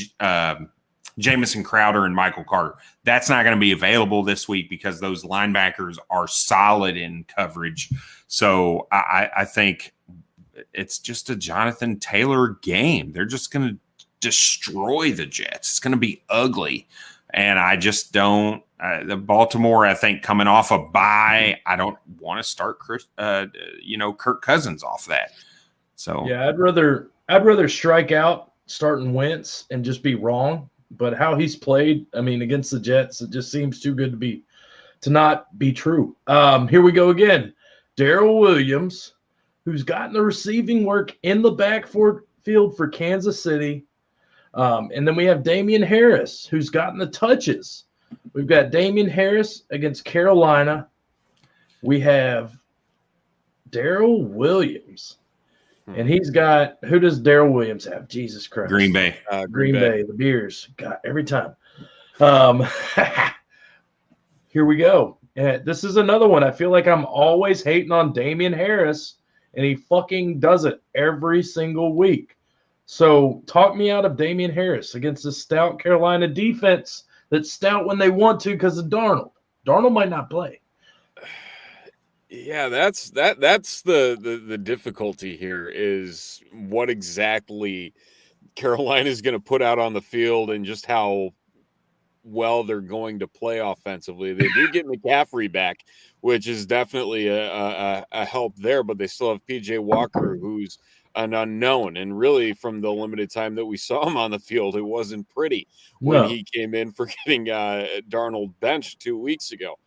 [SPEAKER 2] Jamison Crowder and Michael Carter. That's not going to be available this week because those linebackers are solid in coverage. So I think it's just a Jonathan Taylor game. They're just going to destroy the Jets. It's going to be ugly. And I just don't the Baltimore, I think, coming off a bye, I don't want to start Kirk Cousins off that. So
[SPEAKER 1] yeah, I'd rather strike out starting Wentz and just be wrong. But how he's played, I mean, against the Jets, it just seems too good to not be true. Here we go again. Daryl Williams, who's gotten the receiving work in the backfield for Kansas City. And then we have Damien Harris, who's gotten the touches. We've got Damien Harris against Carolina. We have Daryl Williams. And he's got – who does Daryl Williams have? Jesus Christ.
[SPEAKER 2] Green Bay.
[SPEAKER 1] Green Bay, the Bears. God, every time. Here we go. This is another one. I feel like I'm always hating on Damien Harris, and he fucking does it every single week. So talk me out of Damien Harris against the stout Carolina defense that's stout when they want to because of Darnold. Darnold might not play.
[SPEAKER 3] Yeah, that's the difficulty here is what exactly Carolina is going to put out on the field and just how well they're going to play offensively. They do get McCaffrey back, which is definitely a help there, but they still have PJ Walker, who's an unknown. And really, from the limited time that we saw him on the field, it wasn't pretty when he came in for getting Darnold benched 2 weeks ago.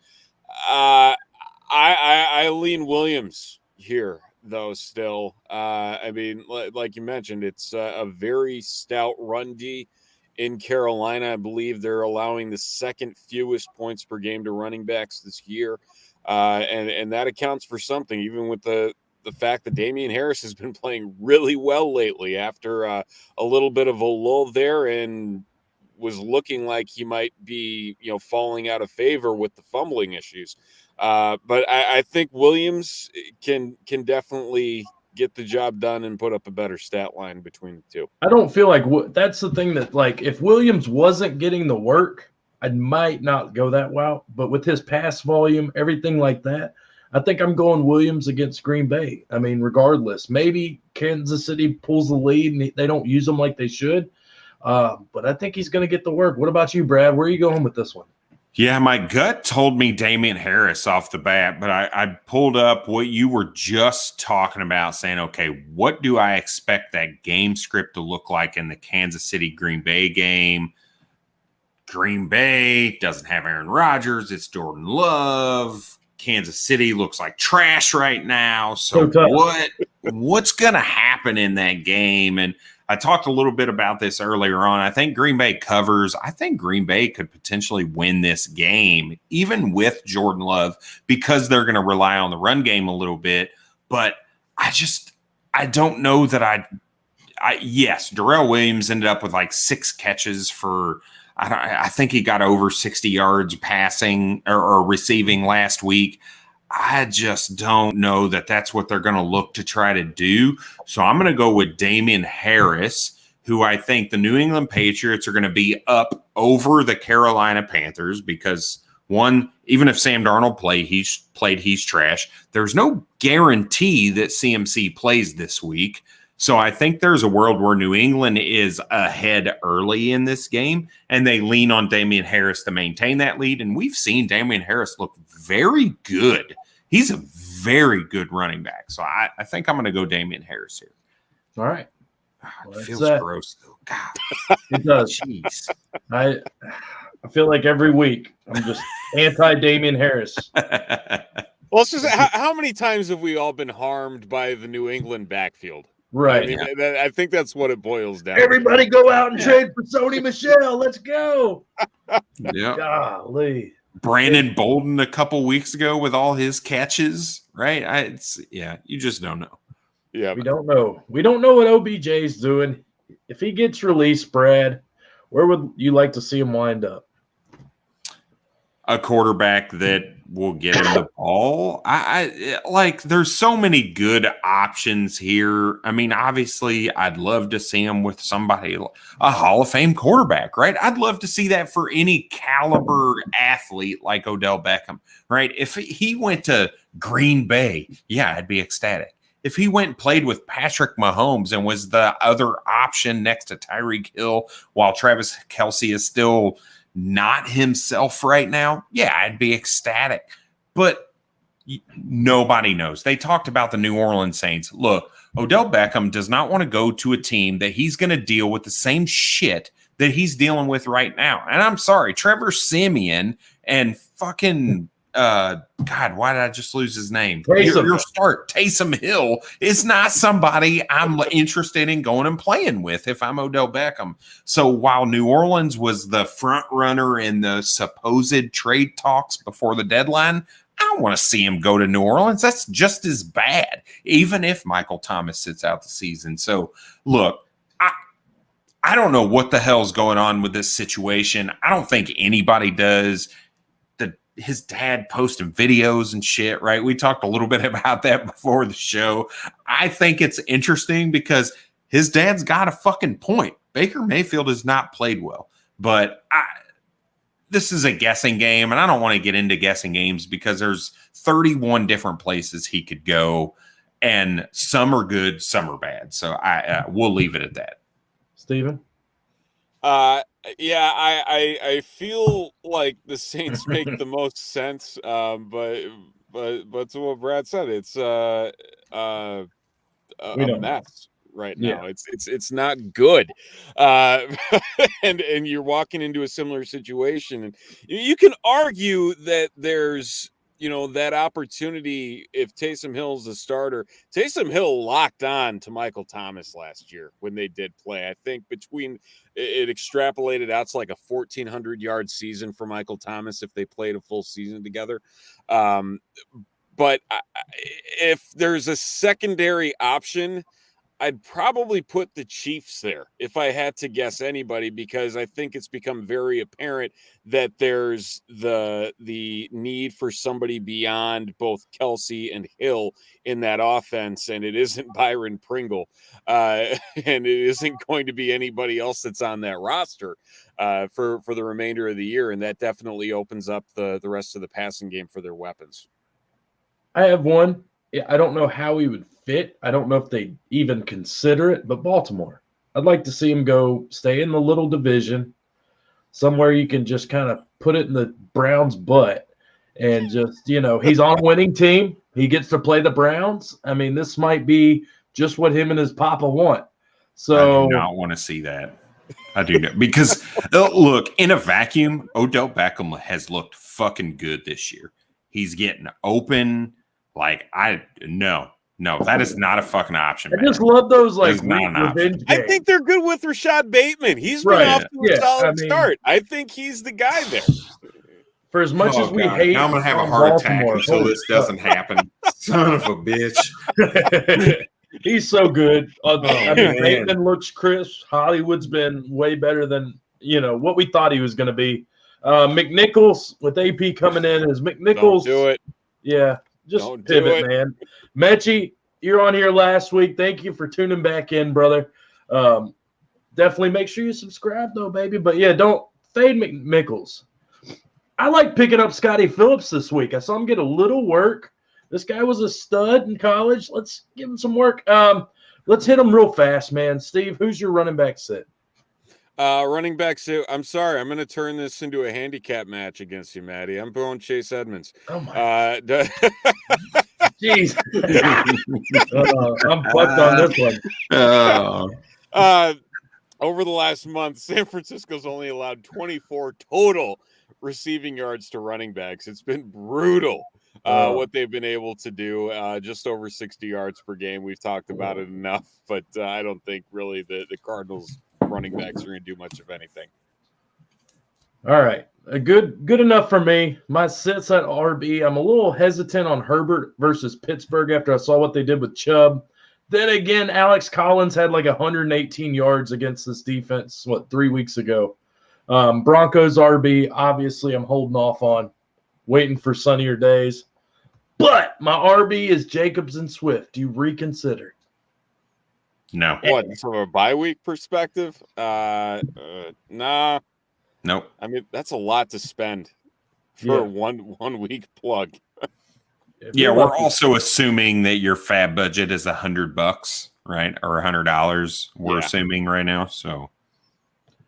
[SPEAKER 3] I lean Williams here, though, still. I mean, like you mentioned, it's a very stout run D in Carolina. I believe they're allowing the second fewest points per game to running backs this year. And that accounts for something, even with the fact that Damian Harris has been playing really well lately after a little bit of a lull there and was looking like he might be, falling out of favor with the fumbling issues. But I think Williams can definitely get the job done and put up a better stat line between the two.
[SPEAKER 1] I don't feel like that's the thing that, like, if Williams wasn't getting the work, I might not go that route. But with his pass volume, everything like that, I think I'm going Williams against Green Bay. I mean, regardless, maybe Kansas City pulls the lead and they don't use him like they should. But I think he's going to get the work. What about you, Brad? Where are you going with this one?
[SPEAKER 2] Yeah, my gut told me Damien Harris off the bat, but I pulled up what you were just talking about, saying, okay, what do I expect that game script to look like in the Kansas City-Green Bay game? Green Bay doesn't have Aaron Rodgers. It's Jordan Love. Kansas City looks like trash right now. So what's going to happen in that game? And I talked a little bit about this earlier on. I think Green Bay covers. I think Green Bay could potentially win this game, even with Jordan Love, because they're going to rely on the run game a little bit. But I don't know that yes, Daryl Williams ended up with like 6 catches for, I think he got over 60 yards passing or receiving last week. I just don't know that that's what they're going to look to try to do. So I'm going to go with Damien Harris, who I think the New England Patriots are going to be up over the Carolina Panthers because, one, even if Sam Darnold he's trash. There's no guarantee that CMC plays this week. So I think there's a world where New England is ahead early in this game, and they lean on Damien Harris to maintain that lead. And we've seen Damien Harris look very good. He's a very good running back. So I think I'm going to go Damien Harris here.
[SPEAKER 1] All right.
[SPEAKER 2] It feels gross, though. God.
[SPEAKER 1] It does.
[SPEAKER 2] Jeez.
[SPEAKER 1] I feel like every week I'm just anti-Damien Harris.
[SPEAKER 3] Well, it's just how many times have we all been harmed by the New England backfield?
[SPEAKER 1] Right.
[SPEAKER 3] I mean, I think that's what it boils down
[SPEAKER 1] Everybody go out and trade for Sony Michel. Let's go.
[SPEAKER 2] Yeah.
[SPEAKER 1] Golly.
[SPEAKER 2] Brandon Bolden a couple weeks ago with all his catches, right? You just don't know.
[SPEAKER 3] Yeah.
[SPEAKER 1] We don't know. We don't know what OBJ's doing. If he gets released, Brad, where would you like to see him wind up?
[SPEAKER 2] A quarterback that will get him the ball. There's so many good options here. I mean, obviously, I'd love to see him with somebody, a Hall of Fame quarterback, right? I'd love to see that for any caliber athlete like Odell Beckham, right? If he went to Green Bay, yeah, I'd be ecstatic. If he went and played with Patrick Mahomes and was the other option next to Tyreek Hill while Travis Kelce is still not himself right now, yeah, I'd be ecstatic. But nobody knows. They talked about the New Orleans Saints. Look, Odell Beckham does not want to go to a team that he's going to deal with the same shit that he's dealing with right now. And I'm sorry, Trevor Siemian and fucking God, why did I just lose his name? Your start, Taysom Hill, is not somebody I'm interested in going and playing with if I'm Odell Beckham. So while New Orleans was the front runner in the supposed trade talks before the deadline, I don't want to see him go to New Orleans. That's just as bad, even if Michael Thomas sits out the season. So look, I don't know what the hell's going on with this situation. I don't think anybody does. His dad posting videos and shit, right? We talked a little bit about that before the show. I think it's interesting because his dad's got a fucking point. Baker Mayfield has not played well, but this is a guessing game, and I don't want to get into guessing games because there's 31 different places he could go, and some are good, some are bad. So we'll leave it at that.
[SPEAKER 1] Steven?
[SPEAKER 3] Yeah, I feel like the Saints make the most sense, but to what Brad said, it's a mess right now. Yeah. It's not good, and you're walking into a similar situation, and you can argue that there's that opportunity, if Taysom Hill's the starter, Taysom Hill locked on to Michael Thomas last year when they did play. I think between it extrapolated out to like a 1,400-yard season for Michael Thomas if they played a full season together. But if there's a secondary option, I'd probably put the Chiefs there if I had to guess anybody, because I think it's become very apparent that there's the need for somebody beyond both Kelsey and Hill in that offense, and it isn't Byron Pringle, and it isn't going to be anybody else that's on that roster for the remainder of the year, and that definitely opens up the rest of the passing game for their weapons.
[SPEAKER 1] I have one. I don't know how he would fit. I don't know if they even consider it, but Baltimore. I'd like to see him go stay in the little division, somewhere you can just kind of put it in the Browns' butt and just, he's on a winning team. He gets to play the Browns. I mean, this might be just what him and his papa want. So
[SPEAKER 2] I do not want to see that. I do not, because look, in a vacuum, Odell Beckham has looked fucking good this year. He's getting open. Like, no, that is not a fucking option, man.
[SPEAKER 1] I just love those, revenge games.
[SPEAKER 3] I think they're good with Rashad Bateman. He's been off to a solid start. I think he's the guy there.
[SPEAKER 1] For as much as we hate,
[SPEAKER 2] now I'm going to have a heart attack until this doesn't happen. Son of a bitch.
[SPEAKER 1] He's so good. Bateman looks crisp. Hollywood's been way better than, what we thought he was going to be. McNichols with AP coming in as McNichols.
[SPEAKER 3] Don't do it.
[SPEAKER 1] Yeah. Just
[SPEAKER 3] Don't
[SPEAKER 1] pivot, man. Mechie, you're on here last week. Thank you for tuning back in, brother. Definitely make sure you subscribe, though, baby. But, yeah, don't fade McNichols. I like picking up Scotty Phillips this week. I saw him get a little work. This guy was a stud in college. Let's give him some work. Let's hit him real fast, man. Steve, who's your running back sit?
[SPEAKER 3] Running back sit. I'm sorry. I'm going to turn this into a handicap match against you, Maddie. I'm going Chase Edmonds.
[SPEAKER 1] Oh, my Jeez. I'm fucked on this
[SPEAKER 3] one. Over the last month, San Francisco's only allowed 24 total receiving yards to running backs. It's been brutal what they've been able to do. Just over 60 yards per game. We've talked about it enough, but I don't think really the Cardinals running backs are going to do much of anything.
[SPEAKER 1] All right. Good enough for me. My sits at RB. I'm a little hesitant on Herbert versus Pittsburgh after I saw what they did with Chubb. Then again, Alex Collins had like 118 yards against this defense, 3 weeks ago. Broncos RB, obviously I'm holding off on, waiting for sunnier days. But my RB is Jacobs and Swift. Do you reconsider?
[SPEAKER 2] No.
[SPEAKER 3] What, from a bye week perspective? Nah.
[SPEAKER 2] Nope.
[SPEAKER 3] I mean, that's a lot to spend for a one week plug.
[SPEAKER 2] Yeah, we're also assuming that your fab budget is $100, right? Or $100. We're assuming right now. So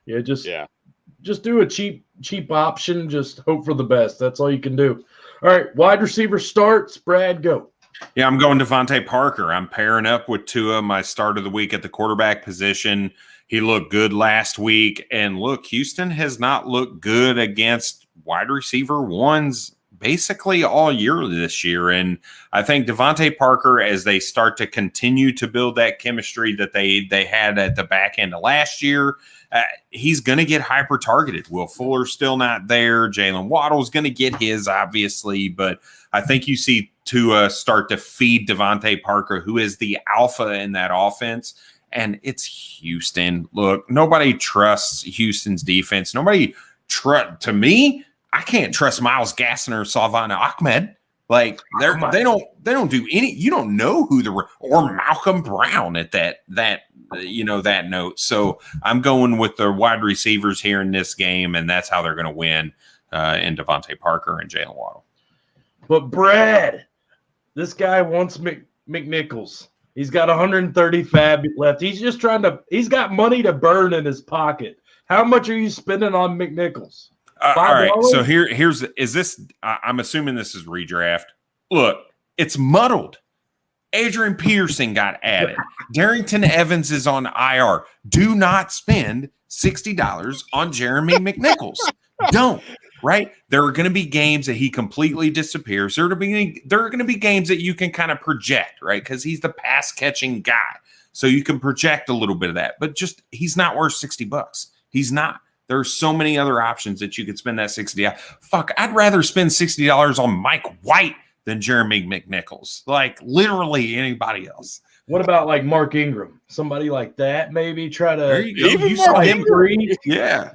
[SPEAKER 1] just do a cheap option. Just hope for the best. That's all you can do. All right, wide receiver starts. Brad, go.
[SPEAKER 2] Yeah, I'm going Devontae Parker. I'm pairing up with Tua, my start of the week at the quarterback position. He looked good last week. And look, Houston has not looked good against wide receiver ones basically all year this year. And I think Devontae Parker, as they start to continue to build that chemistry that they had at the back end of last year, he's going to get hyper targeted. Will Fuller's still not there. Jalen Waddle's going to get his, obviously. But I think you see Tua start to feed Devontae Parker, who is the alpha in that offense. And it's Houston. Look, nobody trusts Houston's defense. To me, I can't trust Myles Gaskin or Salvon Ahmed. Like they don't do any. You don't know who or Malcolm Brown at that note. So I'm going with the wide receivers here in this game, and that's how they're going to win in Devontae Parker and Jalen Waddle.
[SPEAKER 1] But Brad, this guy wants McNichols. He's got 130 fab left. He's just he's got money to burn in his pocket. How much are you spending on McNichols?
[SPEAKER 2] All right. So is this, I'm assuming this is redraft. Look, it's muddled. Adrian Peterson got added. Darrington Evans is on IR. Do not spend $60 on Jeremy McNichols. Don't. right? There are going to be games that he completely disappears. There are going to be games that you can kind of project, right? Because he's the pass catching guy. So you can project a little bit of that, but just he's not worth $60. He's not. There are so many other options that you could spend that $60. Fuck, I'd rather spend $60 on Mike White than Jeremy McNichols. Like literally anybody else.
[SPEAKER 1] What about like Mark Ingram? Somebody like that, maybe try to.
[SPEAKER 2] There you go.
[SPEAKER 3] Even
[SPEAKER 2] You
[SPEAKER 3] Mark
[SPEAKER 2] saw him.
[SPEAKER 3] Ingram.
[SPEAKER 2] Yeah.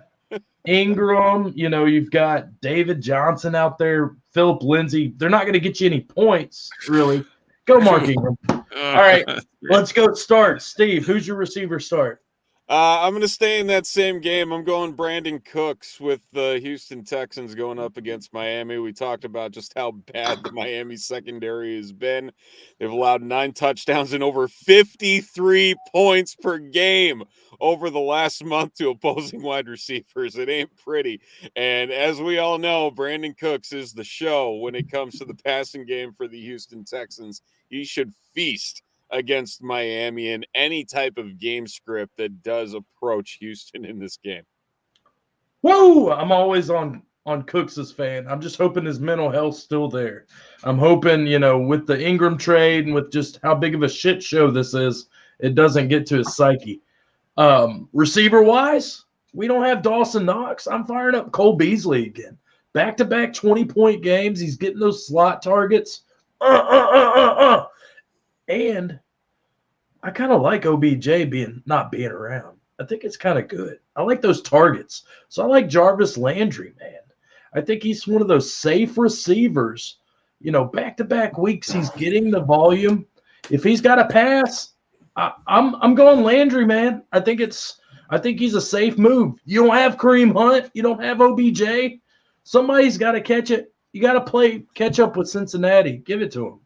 [SPEAKER 1] Ingram, you've got David Johnson out there, Philip Lindsay. They're not going to get you any points, really. Go Mark Ingram. All right, let's go start. Steve, who's your receiver start?
[SPEAKER 3] I'm going to stay in that same game. I'm going Brandon Cooks with the Houston Texans going up against Miami. We talked about just how bad the Miami secondary has been. They've allowed 9 touchdowns and over 53 points per game over the last month to opposing wide receivers. It ain't pretty. And as we all know, Brandon Cooks is the show when it comes to the passing game for the Houston Texans. He should feast against Miami in any type of game script that does approach Houston in this game.
[SPEAKER 1] Whoa! I'm always on Cooks' fan. I'm just hoping his mental health's still there. I'm hoping, with the Ingram trade and with just how big of a shit show this is, it doesn't get to his psyche. Receiver-wise, we don't have Dawson Knox. I'm firing up Cole Beasley again. Back-to-back 20-point games. He's getting those slot targets. And I kind of like OBJ not being around. I think it's kind of good. I like those targets. So I like Jarvis Landry, man. I think he's one of those safe receivers. Back-to-back weeks, he's getting the volume. If he's got a pass, I'm going Landry, man. I think he's a safe move. You don't have Kareem Hunt. You don't have OBJ. Somebody's got to catch it. You got to catch up with Cincinnati. Give it to him.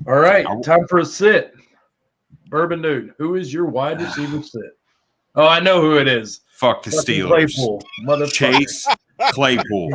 [SPEAKER 1] All right, time for a sit. Bourbon Dude, who is your wide receiver sit? Oh, I know who it is.
[SPEAKER 2] Fuck the Steelers.
[SPEAKER 1] Claypool,
[SPEAKER 2] Chase Claypool.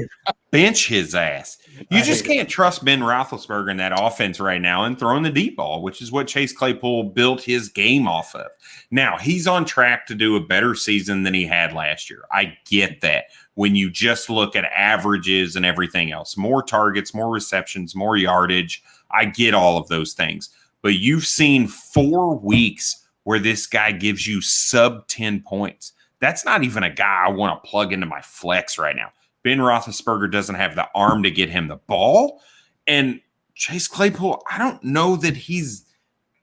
[SPEAKER 2] Bench his ass. You just can't trust Ben Roethlisberger in that offense right now and throwing the deep ball, which is what Chase Claypool built his game off of. Now, he's on track to do a better season than he had last year. I get that. When you just look at averages and everything else, more targets, more receptions, more yardage, I get all of those things. But you've seen 4 weeks where this guy gives you sub 10 points. That's not even a guy I want to plug into my flex right now. Ben Roethlisberger doesn't have the arm to get him the ball. And Chase Claypool, I don't know that he's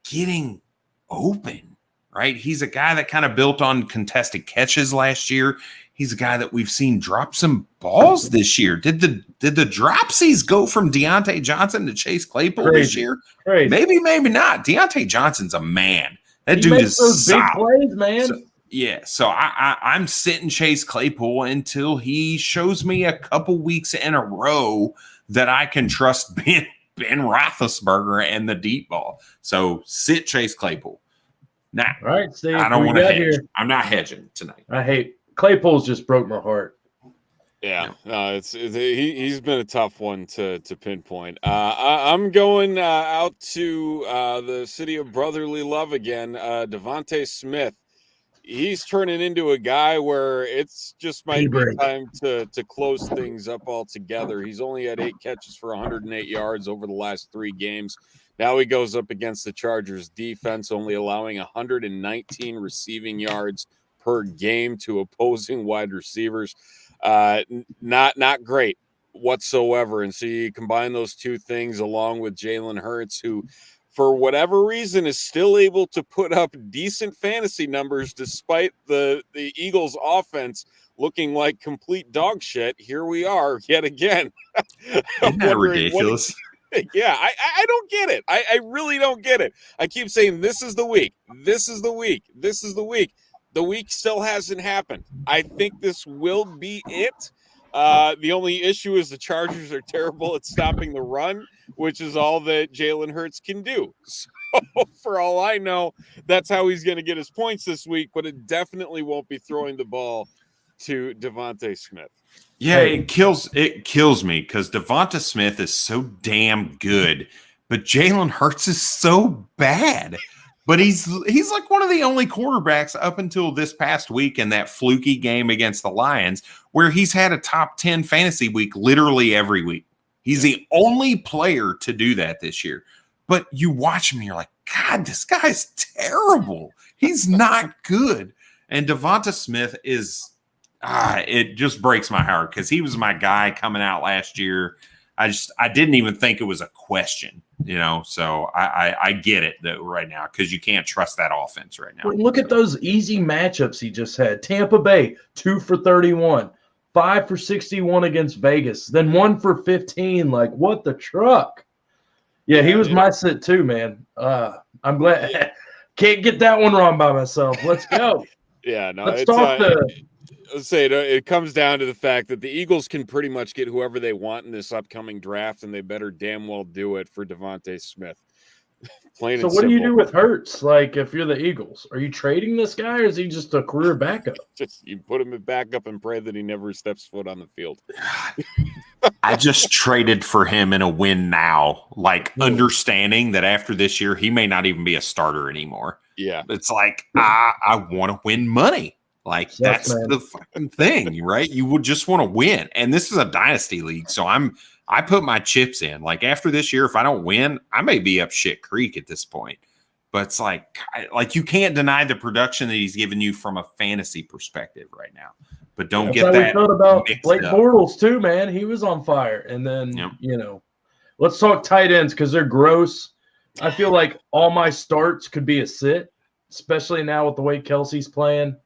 [SPEAKER 2] getting open, right? He's a guy that kind of built on contested catches last year. He's a guy that we've seen drop some balls this year. Did the dropsies go from Deontay Johnson to Chase Claypool this year?
[SPEAKER 1] Crazy.
[SPEAKER 2] Maybe not. Deontay Johnson's a man. That
[SPEAKER 1] he
[SPEAKER 2] dude
[SPEAKER 1] makes
[SPEAKER 2] is
[SPEAKER 1] those big
[SPEAKER 2] solid.
[SPEAKER 1] plays, man.
[SPEAKER 2] So I'm sitting Chase Claypool until he shows me a couple weeks in a row that I can trust Ben Roethlisberger and the deep ball. So sit Chase Claypool. Now,
[SPEAKER 1] all right, Steve,
[SPEAKER 2] I don't want to hedge. Here. I'm not hedging tonight.
[SPEAKER 1] I hate Claypool's just broke my heart.
[SPEAKER 3] Yeah, he's been a tough one to pinpoint. I'm going out to the city of brotherly love again. Devontae Smith. He's turning into a guy where it's just might be time to close things up altogether. He's only had 8 catches for 108 yards over the last 3 games. Now he goes up against the Chargers defense, only allowing 119 receiving yards per game to opposing wide receivers. Not great whatsoever. And so you combine those two things along with Jalen Hurts, who for whatever reason is still able to put up decent fantasy numbers despite the Eagles offense looking like complete dog shit. Here we are yet again.
[SPEAKER 2] Isn't that ridiculous?
[SPEAKER 3] Yeah, I don't get it. I really don't get it. I keep saying this is the week. This is the week. This is the week. The week still hasn't happened. I think this will be it. The only issue is the Chargers are terrible at stopping the run, which is all that Jalen Hurts can do. So for all I know, that's how he's going to get his points this week, but it definitely won't be throwing the ball to Devontae Smith.
[SPEAKER 2] Yeah, it kills me because Devonta Smith is so damn good, but Jalen Hurts is so bad. But he's like one of the only quarterbacks up until this past week in that fluky game against the Lions where he's had a top 10 fantasy week literally every week. He's the only player to do that this year. But you watch him, you're like, God, this guy's terrible. He's not good. And Devonta Smith is it just breaks my heart because he was my guy coming out last year. I didn't even think it was a question, so I get it though right now because you can't trust that offense right now.
[SPEAKER 1] Look at those easy matchups he just had. Tampa Bay, 2 for 31, 5 for 61 against Vegas, then 1 for 15. Like, what the truck? Yeah, he was my sit too, man. I'm glad. Can't get that one wrong by myself. Let's go.
[SPEAKER 3] Yeah, no,
[SPEAKER 1] let's talk
[SPEAKER 3] let's say it comes down to the fact that the Eagles can pretty much get whoever they want in this upcoming draft, and they better damn well do it for Devonta Smith. Plain
[SPEAKER 1] so
[SPEAKER 3] and
[SPEAKER 1] what
[SPEAKER 3] simple.
[SPEAKER 1] do you do with Ertz? Like, if you're the Eagles, are you trading this guy, or is he just a career backup?
[SPEAKER 3] Just you put him in backup and pray that he never steps foot on the field.
[SPEAKER 2] I just traded for him in a win now, understanding that after this year, he may not even be a starter anymore.
[SPEAKER 3] Yeah.
[SPEAKER 2] It's like, I want to win money. Like, that's the fucking thing, right? You would just want to win. And this is a dynasty league. So I put my chips in. Like, after this year, if I don't win, I may be up shit creek at this point. But it's like you can't deny the production that he's given you from a fantasy perspective right now. But don't get that.
[SPEAKER 1] We thought about Blake Bortles too, man. He was on fire. And then, let's talk tight ends because they're gross. I feel like all my starts could be a sit, especially now with the way Kelsey's playing.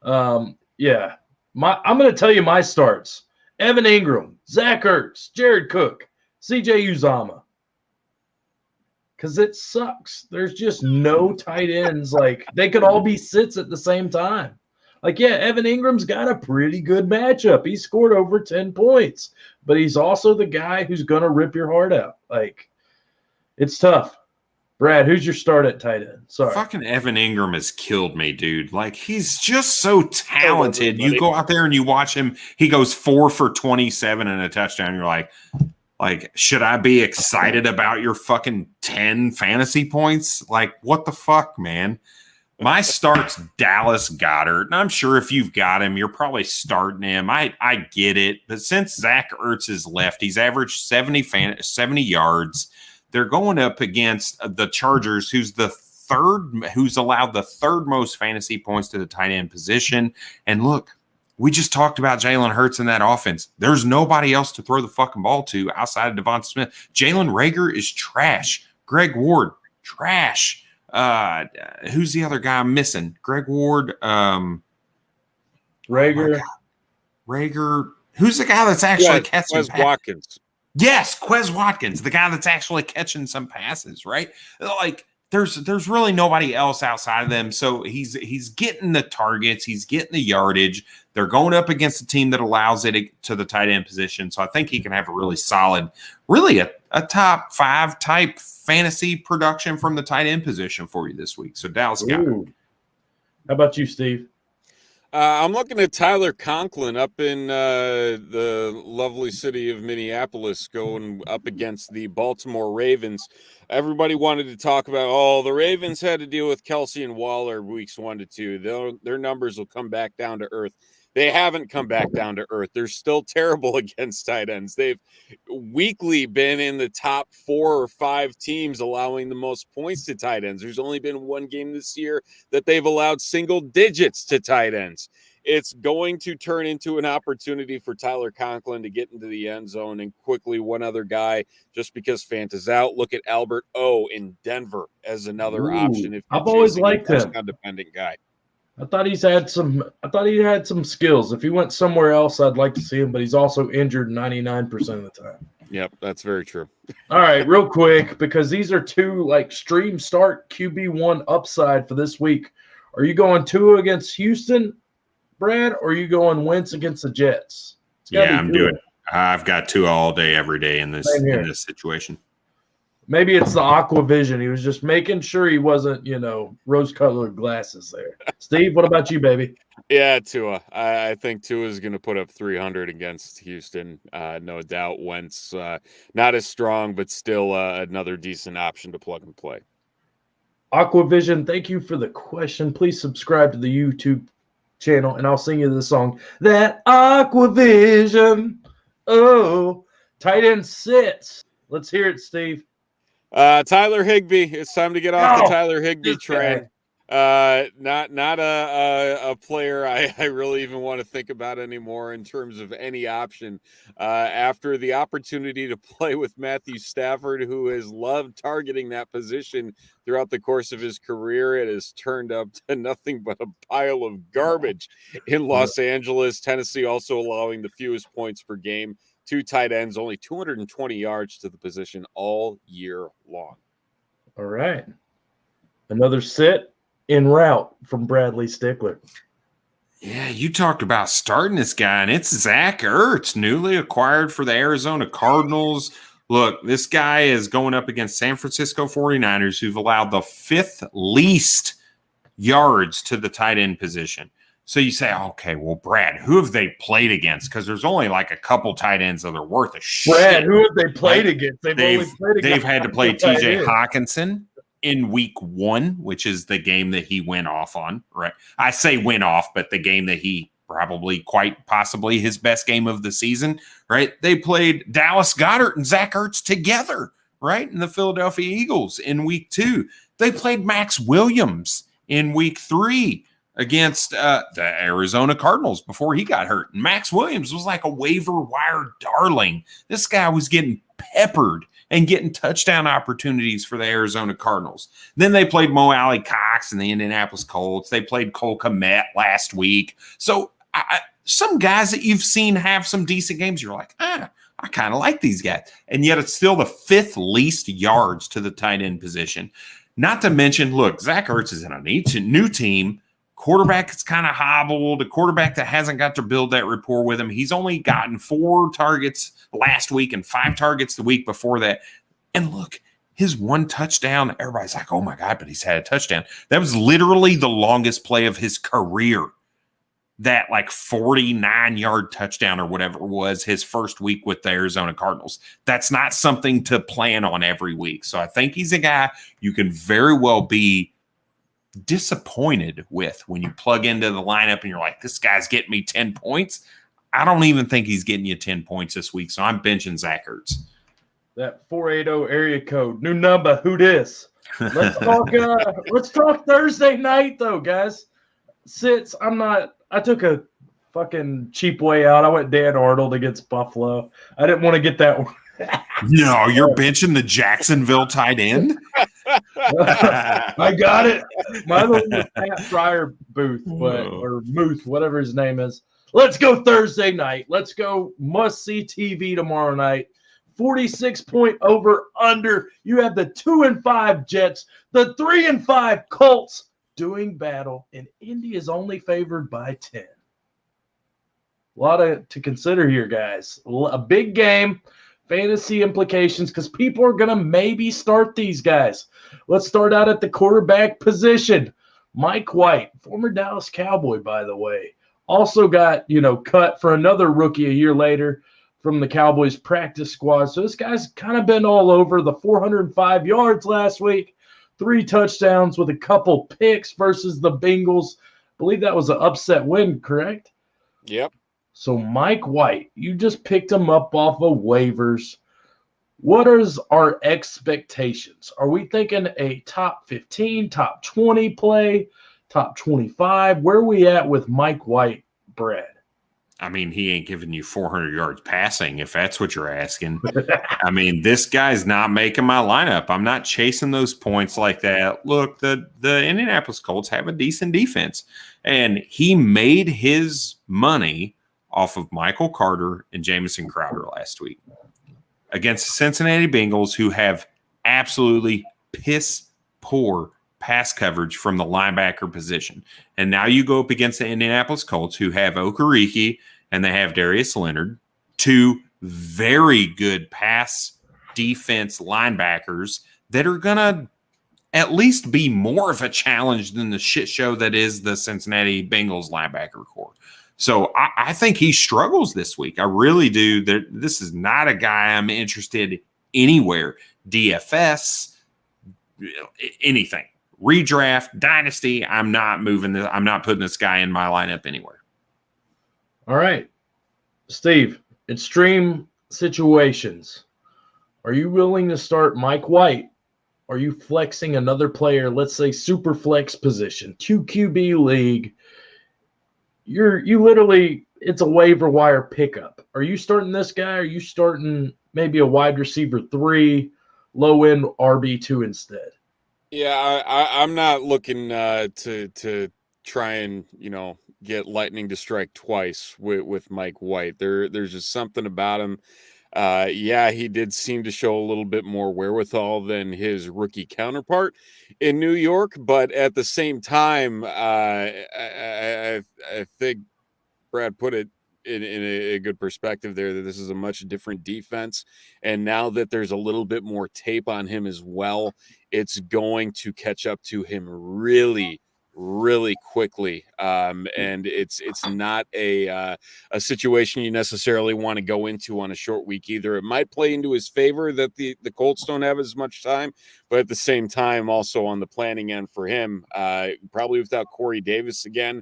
[SPEAKER 1] I'm going to tell you my starts. Evan Ingram, Zach Ertz, Jared Cook, CJ Uzama. Because it sucks. There's just no tight ends. Like, they could all be sits at the same time. Like, yeah, Evan Ingram's got a pretty good matchup. He scored over 10 points. But he's also the guy who's going to rip your heart out. Like, it's tough. Brad, who's your start at tight end? Sorry.
[SPEAKER 2] Fucking Evan Ingram has killed me, dude. Like, he's just so talented. You go out there and you watch him. He goes 4 for 27 and a touchdown. You're like, should I be excited about your fucking 10 fantasy points? Like, what the fuck, man? My start's Dallas Goddard. And I'm sure if you've got him, you're probably starting him. I get it. But since Zach Ertz is left, he's averaged 70 yards. They're going up against the Chargers, who's allowed the third most fantasy points to the tight end position. And look, we just talked about Jalen Hurts in that offense. There's nobody else to throw the fucking ball to outside of Devonta Smith. Jalen Reagor is trash. Greg Ward, trash. Who's the other guy I'm missing? Greg Ward.
[SPEAKER 1] Reagor.
[SPEAKER 2] Reagor. Who's the guy that's actually catching
[SPEAKER 3] Quez Watkins.
[SPEAKER 2] Yes, Quez Watkins, the guy that's actually catching some passes, right? Like, there's really nobody else outside of them. So he's getting the targets, he's getting the yardage. They're going up against a team that allows it to the tight end position. So I think he can have a really solid, really a top 5 type fantasy production from the tight end position for you this week. So Dallas Goddard.
[SPEAKER 1] How about you, Steve?
[SPEAKER 3] I'm looking at Tyler Conklin up in the lovely city of Minneapolis going up against the Baltimore Ravens. Everybody wanted to talk about, the Ravens had to deal with Kelsey and Waller weeks 1 to 2. Their numbers will come back down to earth. They haven't come back down to earth. They're still terrible against tight ends. They've weekly been in the top 4 or 5 teams allowing the most points to tight ends. There's only been one game this year that they've allowed single digits to tight ends. It's going to turn into an opportunity for Tyler Conklin to get into the end zone and quickly one other guy just because Fant is out. Look at Albert O in Denver as another option. If
[SPEAKER 1] I've always liked him.
[SPEAKER 3] Dependent guy.
[SPEAKER 1] I thought he had some skills. If he went somewhere else, I'd like to see him, but he's also injured 99% of the time.
[SPEAKER 3] Yep, that's very true.
[SPEAKER 1] All right, real quick, because these are 2 stream start QB1 upside for this week. Are you going Tua against Houston, Brad, or are you going Wentz against the Jets?
[SPEAKER 2] Yeah, I'm doing it. I've got Tua all day, every day in this situation.
[SPEAKER 1] Maybe it's the aqua vision. He was just making sure he wasn't, rose-colored glasses there. Steve, what about you, baby?
[SPEAKER 3] Yeah, Tua. I think Tua is going to put up 300 against Houston. No doubt. Wentz, not as strong, but still another decent option to plug and play.
[SPEAKER 1] Aquavision, thank you for the question. Please subscribe to the YouTube channel, and I'll sing you the song. That Aquavision. Oh, tight end sits. Let's hear it, Steve.
[SPEAKER 3] Tyler Higbee. It's time to get off the Tyler Higbee
[SPEAKER 1] this
[SPEAKER 3] train. Not a player I really even want to think about anymore in terms of any option. After the opportunity to play with Matthew Stafford, who has loved targeting that position throughout the course of his career, it has turned up to nothing but a pile of garbage in Los Angeles. Tennessee also allowing the fewest points per game. 2 tight ends, only 220 yards to the position all year long.
[SPEAKER 1] All right. Another sit en route from Bradley Stickler.
[SPEAKER 2] Yeah, you talked about starting this guy, and it's Zach Ertz, newly acquired for the Arizona Cardinals. Look, this guy is going up against San Francisco 49ers, who've allowed the 5th least yards to the tight end position. So you say, okay, well, Brad, who have they played against? Because there's only like a couple tight ends that are worth a shit.
[SPEAKER 1] Brad, who have they played against?
[SPEAKER 2] They've had to play TJ Hawkinson in week 1, which is the game that he went off on, right? I say went off, but the game that he probably quite possibly his best game of the season, right? They played Dallas Goddard and Zach Ertz together, right? In the Philadelphia Eagles in week 2. They played Max Williams in week 3 against the Arizona Cardinals before he got hurt. And Max Williams was like a waiver wire darling. This guy was getting peppered and getting touchdown opportunities for the Arizona Cardinals. Then they played Mo Alley Cox and the Indianapolis Colts. They played Cole Kmet last week. So some guys that you've seen have some decent games, you're like, I kind of like these guys. And yet it's still the 5th least yards to the tight end position. Not to mention, look, Zach Ertz is in a new team. Quarterback is kind of hobbled. A quarterback that hasn't got to build that rapport with him. He's only gotten 4 targets last week and 5 targets the week before that. And look, his 1 touchdown, everybody's like, oh my God, but he's had a touchdown. That was literally the longest play of his career. That like 49-yard touchdown or whatever it was his first week with the Arizona Cardinals. That's not something to plan on every week. So I think he's a guy you can very well be disappointed with when you plug into the lineup and you're like, this guy's getting me 10 points. I don't even think he's getting you 10 points this week, so I'm benching Zach Ertz.
[SPEAKER 1] That 480 area code, new number, who dis? Let's talk Thursday night though, guys. I took a fucking cheap way out. I went Dan Arnold against Buffalo. I didn't want to get that one.
[SPEAKER 2] No, you're benching the Jacksonville tight end?
[SPEAKER 1] I got it. My was Pat Fryer Booth, or Muth, whatever his name is. Let's go Thursday night. Let's go must-see TV tomorrow night. 46-point over under. You have the 2-5 Jets, the 3-5 Colts doing battle, and Indy is only favored by 10. A lot to consider here, guys. A big game. Fantasy implications because people are going to maybe start these guys. Let's start out at the quarterback position. Mike White, former Dallas Cowboy, by the way, also got, cut for another rookie a year later from the Cowboys practice squad. So this guy's kind of been all over. The 405 yards last week, 3 touchdowns with a couple picks versus the Bengals. I believe that was an upset win, correct?
[SPEAKER 3] Yep.
[SPEAKER 1] So Mike White, you just picked him up off of waivers. What is our expectations? Are we thinking a top 15, top 20 play, top 25? Where are we at with Mike White, Brad?
[SPEAKER 2] I mean, he ain't giving you 400 yards passing, if that's what you're asking. I mean, this guy's not making my lineup. I'm not chasing those points like that. Look, the Indianapolis Colts have a decent defense, and he made his money off of Michael Carter and Jamison Crowder last week against the Cincinnati Bengals, who have absolutely piss-poor pass coverage from the linebacker position. And now you go up against the Indianapolis Colts, who have Okereke and they have Darius Leonard, 2 very good pass defense linebackers that are going to at least be more of a challenge than the shit show that is the Cincinnati Bengals linebacker corps. So I think he struggles this week. I really do. This is not a guy I'm interested anywhere. DFS, anything, redraft, dynasty, I'm not putting this guy in my lineup anywhere.
[SPEAKER 1] All right. Steve, extreme situations. Are you willing to start Mike White? Are you flexing another player, let's say super flex position, 2QB league? You literally, it's a waiver wire pickup. Are you starting this guy? Are you starting maybe a wide receiver 3, low end RB2 instead?
[SPEAKER 3] Yeah, I'm not looking to try and get lightning to strike twice with Mike White. There's just something about him. Yeah, he did seem to show a little bit more wherewithal than his rookie counterpart in New York, but at the same time, I think Brad put it in a good perspective there, that this is a much different defense, and now that there's a little bit more tape on him as well, it's going to catch up to him really quickly, and it's not a situation you necessarily want to go into on a short week either. It might play into his favor that the Colts don't have as much time, but at the same time, also on the planning end for him, probably without Corey Davis again,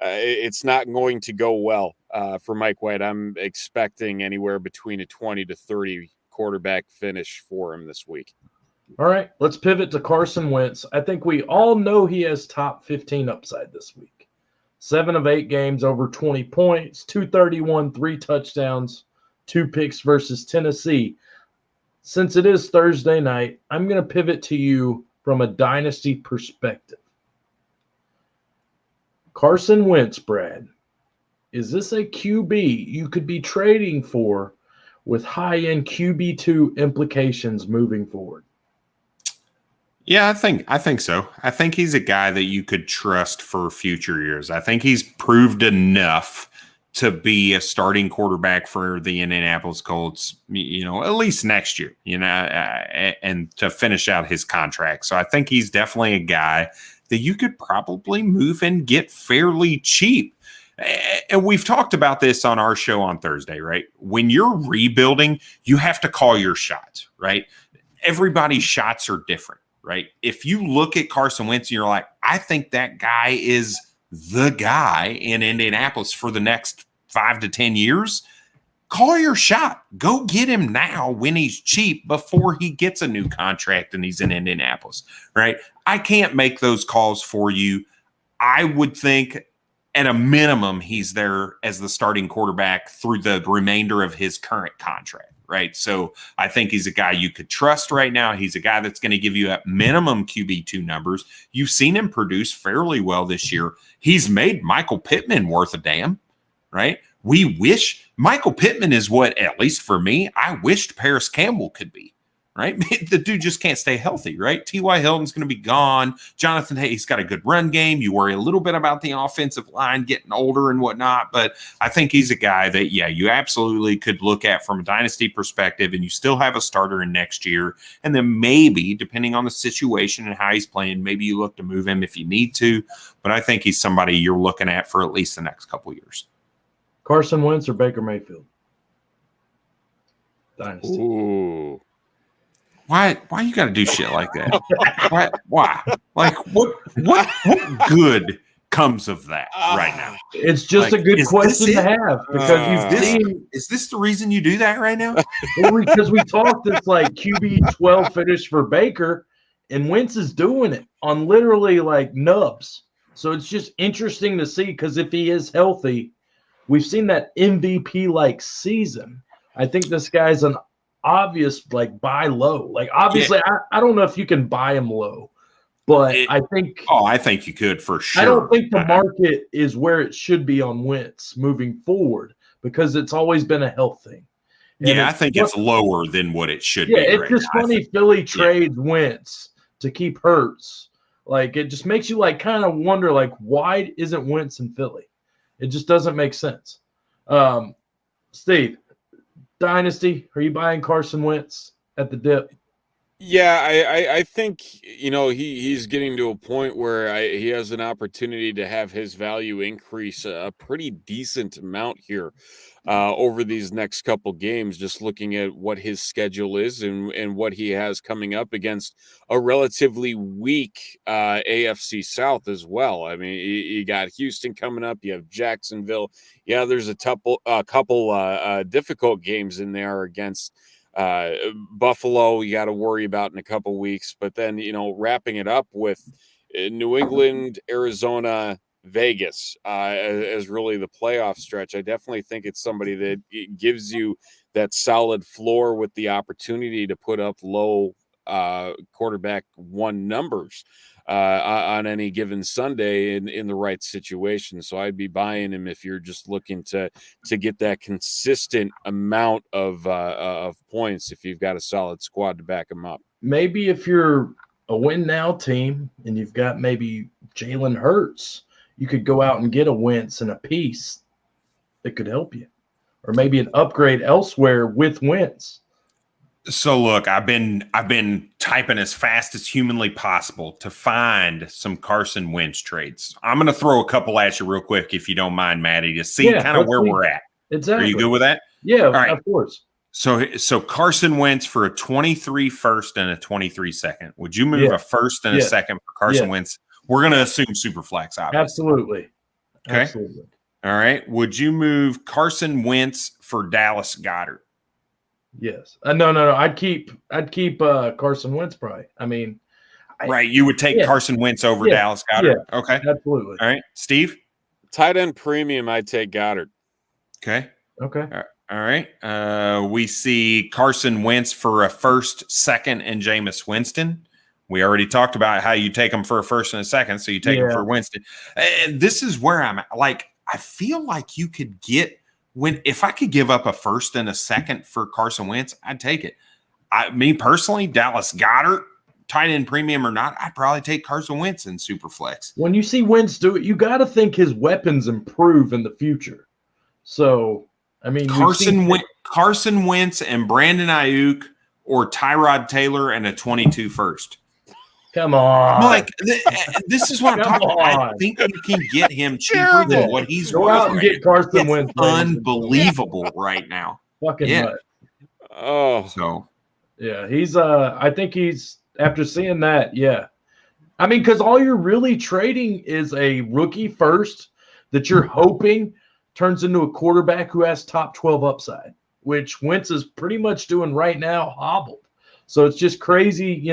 [SPEAKER 3] it's not going to go well for Mike White. I'm expecting anywhere between a 20 to 30 quarterback finish for him this week.
[SPEAKER 1] All right, let's pivot to Carson Wentz. I think we all know he has top 15 upside this week. 7 of 8 games, over 20 points, 231, 3 touchdowns, 2 picks versus Tennessee. Since it is Thursday night, I'm going to pivot to you from a dynasty perspective. Carson Wentz, Brad, is this a QB you could be trading for with high-end QB2 implications moving forward?
[SPEAKER 2] Yeah, I think so. I think he's a guy that you could trust for future years. I think he's proved enough to be a starting quarterback for the Indianapolis Colts, at least next year, and to finish out his contract. So I think he's definitely a guy that you could probably move and get fairly cheap. And we've talked about this on our show on Thursday, right? When you're rebuilding, you have to call your shots, right? Everybody's shots are different. Right? If you look at Carson Wentz and you're like, I think that guy is the guy in Indianapolis for the next 5 to 10 years, call your shot. Go get him now when he's cheap before he gets a new contract and he's in Indianapolis, right? I can't make those calls for you. I would think at a minimum he's there as the starting quarterback through the remainder of his current contract. Right. So I think he's a guy you could trust right now. He's a guy that's going to give you at minimum QB2 numbers. You've seen him produce fairly well this year. He's made Michael Pittman worth a damn. Right. We wish Michael Pittman is what, at least for me, I wished Paris Campbell could be. Right. The dude just can't stay healthy. Right. T.Y. Hilton's going to be gone. Jonathan, he's got a good run game. You worry a little bit about the offensive line getting older and whatnot. But I think he's a guy that, yeah, you absolutely could look at from a dynasty perspective, and you still have a starter in next year. And then maybe, depending on the situation and how he's playing, maybe you look to move him if you need to. But I think he's somebody you're looking at for at least the next couple of years.
[SPEAKER 1] Carson Wentz or Baker Mayfield? Dynasty.
[SPEAKER 3] Ooh.
[SPEAKER 2] Why you got to do shit like that? Why? Like what good comes of that right now?
[SPEAKER 1] It's just a good question to have because
[SPEAKER 2] is this the reason you do that right now?
[SPEAKER 1] Because we talked this like QB 12 finish for Baker, and Wentz is doing it on literally like nubs. So it's just interesting to see, because if he is healthy, we've seen that MVP like season. I think this guy's an obvious like buy low. Like obviously, yeah. I don't know if you can buy him low, but I think
[SPEAKER 2] you could for sure.
[SPEAKER 1] I don't think the market is where it should be on Wentz moving forward, because it's always been a health thing.
[SPEAKER 2] And I think it's lower than what it should be.
[SPEAKER 1] Yeah, it's just funny Philly trades Wentz to keep Ertz. Like it just makes you like kind of wonder like why isn't Wentz in Philly? It just doesn't make sense. Steve, Dynasty, are you buying Carson Wentz at the dip?
[SPEAKER 3] Yeah, I think he's getting to a point where he has an opportunity to have his value increase a pretty decent amount here over these next couple games. Just looking at what his schedule is and what he has coming up against a relatively weak AFC South as well. I mean, you got Houston coming up. You have Jacksonville. Yeah, there's a couple difficult games in there against. Buffalo, you got to worry about in a couple weeks, but then wrapping it up with New England, Arizona, Vegas as really the playoff stretch. I definitely think it's somebody that it gives you that solid floor with the opportunity to put up low quarterback one numbers on any given Sunday in the right situation. So I'd be buying him if you're just looking to get that consistent amount of points if you've got a solid squad to back him up.
[SPEAKER 1] Maybe if you're a win now team and you've got maybe Jalen Hurts, you could go out and get a Wentz and a piece that could help you, or maybe an upgrade elsewhere with Wentz.
[SPEAKER 2] So look, I've been typing as fast as humanly possible to find some Carson Wentz trades. I'm going to throw a couple at you real quick, if you don't mind, Maddie, to see kind of where we're at.
[SPEAKER 1] Exactly.
[SPEAKER 2] Are you good with that?
[SPEAKER 1] Yeah,
[SPEAKER 2] all right.
[SPEAKER 1] Of course.
[SPEAKER 2] So Carson Wentz for a 23 first and a 23 second. Would you move a first and a second for Carson Wentz? We're going to assume super flex, obviously.
[SPEAKER 1] Absolutely.
[SPEAKER 2] Okay.
[SPEAKER 1] Absolutely.
[SPEAKER 2] All right. Would you move Carson Wentz for Dallas Goddard?
[SPEAKER 1] Yes. No. I'd keep Carson Wentz probably. I mean,
[SPEAKER 2] right. You would take Carson Wentz over Dallas Goddard.
[SPEAKER 1] Yeah,
[SPEAKER 2] okay.
[SPEAKER 1] Absolutely.
[SPEAKER 2] All right. Steve?
[SPEAKER 3] Tight end premium, I'd take Goddard.
[SPEAKER 2] Okay.
[SPEAKER 1] Okay.
[SPEAKER 2] All right. We see Carson Wentz for a first, second, and Jameis Winston. We already talked about how you take him for a first and a second, so you take him for Winston. And this is where I'm like, I feel like you could get if I could give up a first and a second for Carson Wentz, I'd take it. Me personally, Dallas Goddard, tight end premium or not, I'd probably take Carson Wentz in Superflex.
[SPEAKER 1] When you see Wentz do it, you got to think his weapons improve in the future. So, I mean,
[SPEAKER 2] Carson Wentz and Brandon Ayuk or Tyrod Taylor and a 22 first.
[SPEAKER 1] Come on.
[SPEAKER 2] Like, this is what I'm talking about. I think you can get him cheaper than what he's worth.
[SPEAKER 1] Go out and get Carson Wentz.
[SPEAKER 2] Unbelievable right now.
[SPEAKER 1] Fucking nut.
[SPEAKER 3] Oh.
[SPEAKER 2] So.
[SPEAKER 1] Yeah, he's I think he's, after seeing that, I mean, because all you're really trading is a rookie first that you're hoping turns into a quarterback who has top 12 upside, which Wentz is pretty much doing right now, hobbled. So it's just crazy,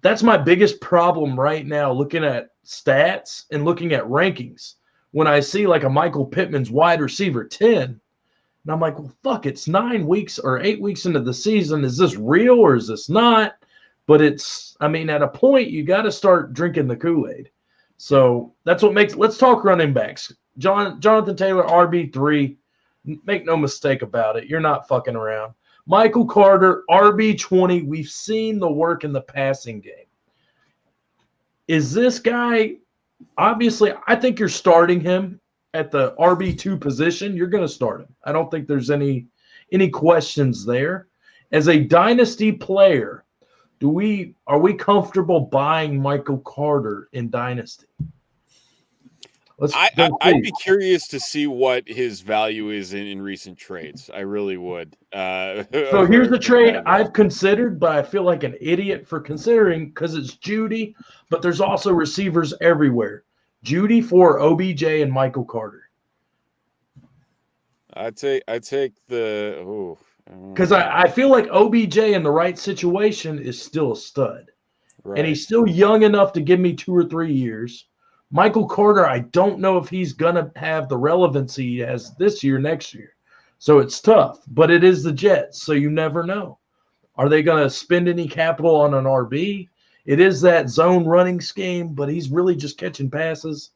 [SPEAKER 1] that's my biggest problem right now, looking at stats and looking at rankings. When I see like a Michael Pittman's wide receiver 10, and I'm like, well, fuck, it's 9 weeks or 8 weeks into the season. Is this real or is this not? But at a point, you got to start drinking the Kool-Aid. So that's what let's talk running backs. Jonathan Taylor, RB3. Make no mistake about it. You're not fucking around. Michael Carter, RB20. We've seen the work in the passing game. Is this guy, obviously, I think you're starting him at the RB2 position. You're going to start him. I don't think there's any questions there. As a dynasty player, are we comfortable buying Michael Carter in dynasty?
[SPEAKER 3] I'd be curious to see what his value is in recent trades. I really would.
[SPEAKER 1] So here's the trade I've considered, but I feel like an idiot for considering because it's Judy, but there's also receivers everywhere. Judy for OBJ and Michael Carter.
[SPEAKER 3] I'd take the
[SPEAKER 1] because I feel like OBJ in the right situation is still a stud, right. And he's still young enough to give me 2 or 3 years. Michael Carter, I don't know if he's going to have the relevancy he has this year, next year. So it's tough, but it is the Jets, so you never know. Are they going to spend any capital on an RB? It is that zone running scheme, but he's really just catching passes.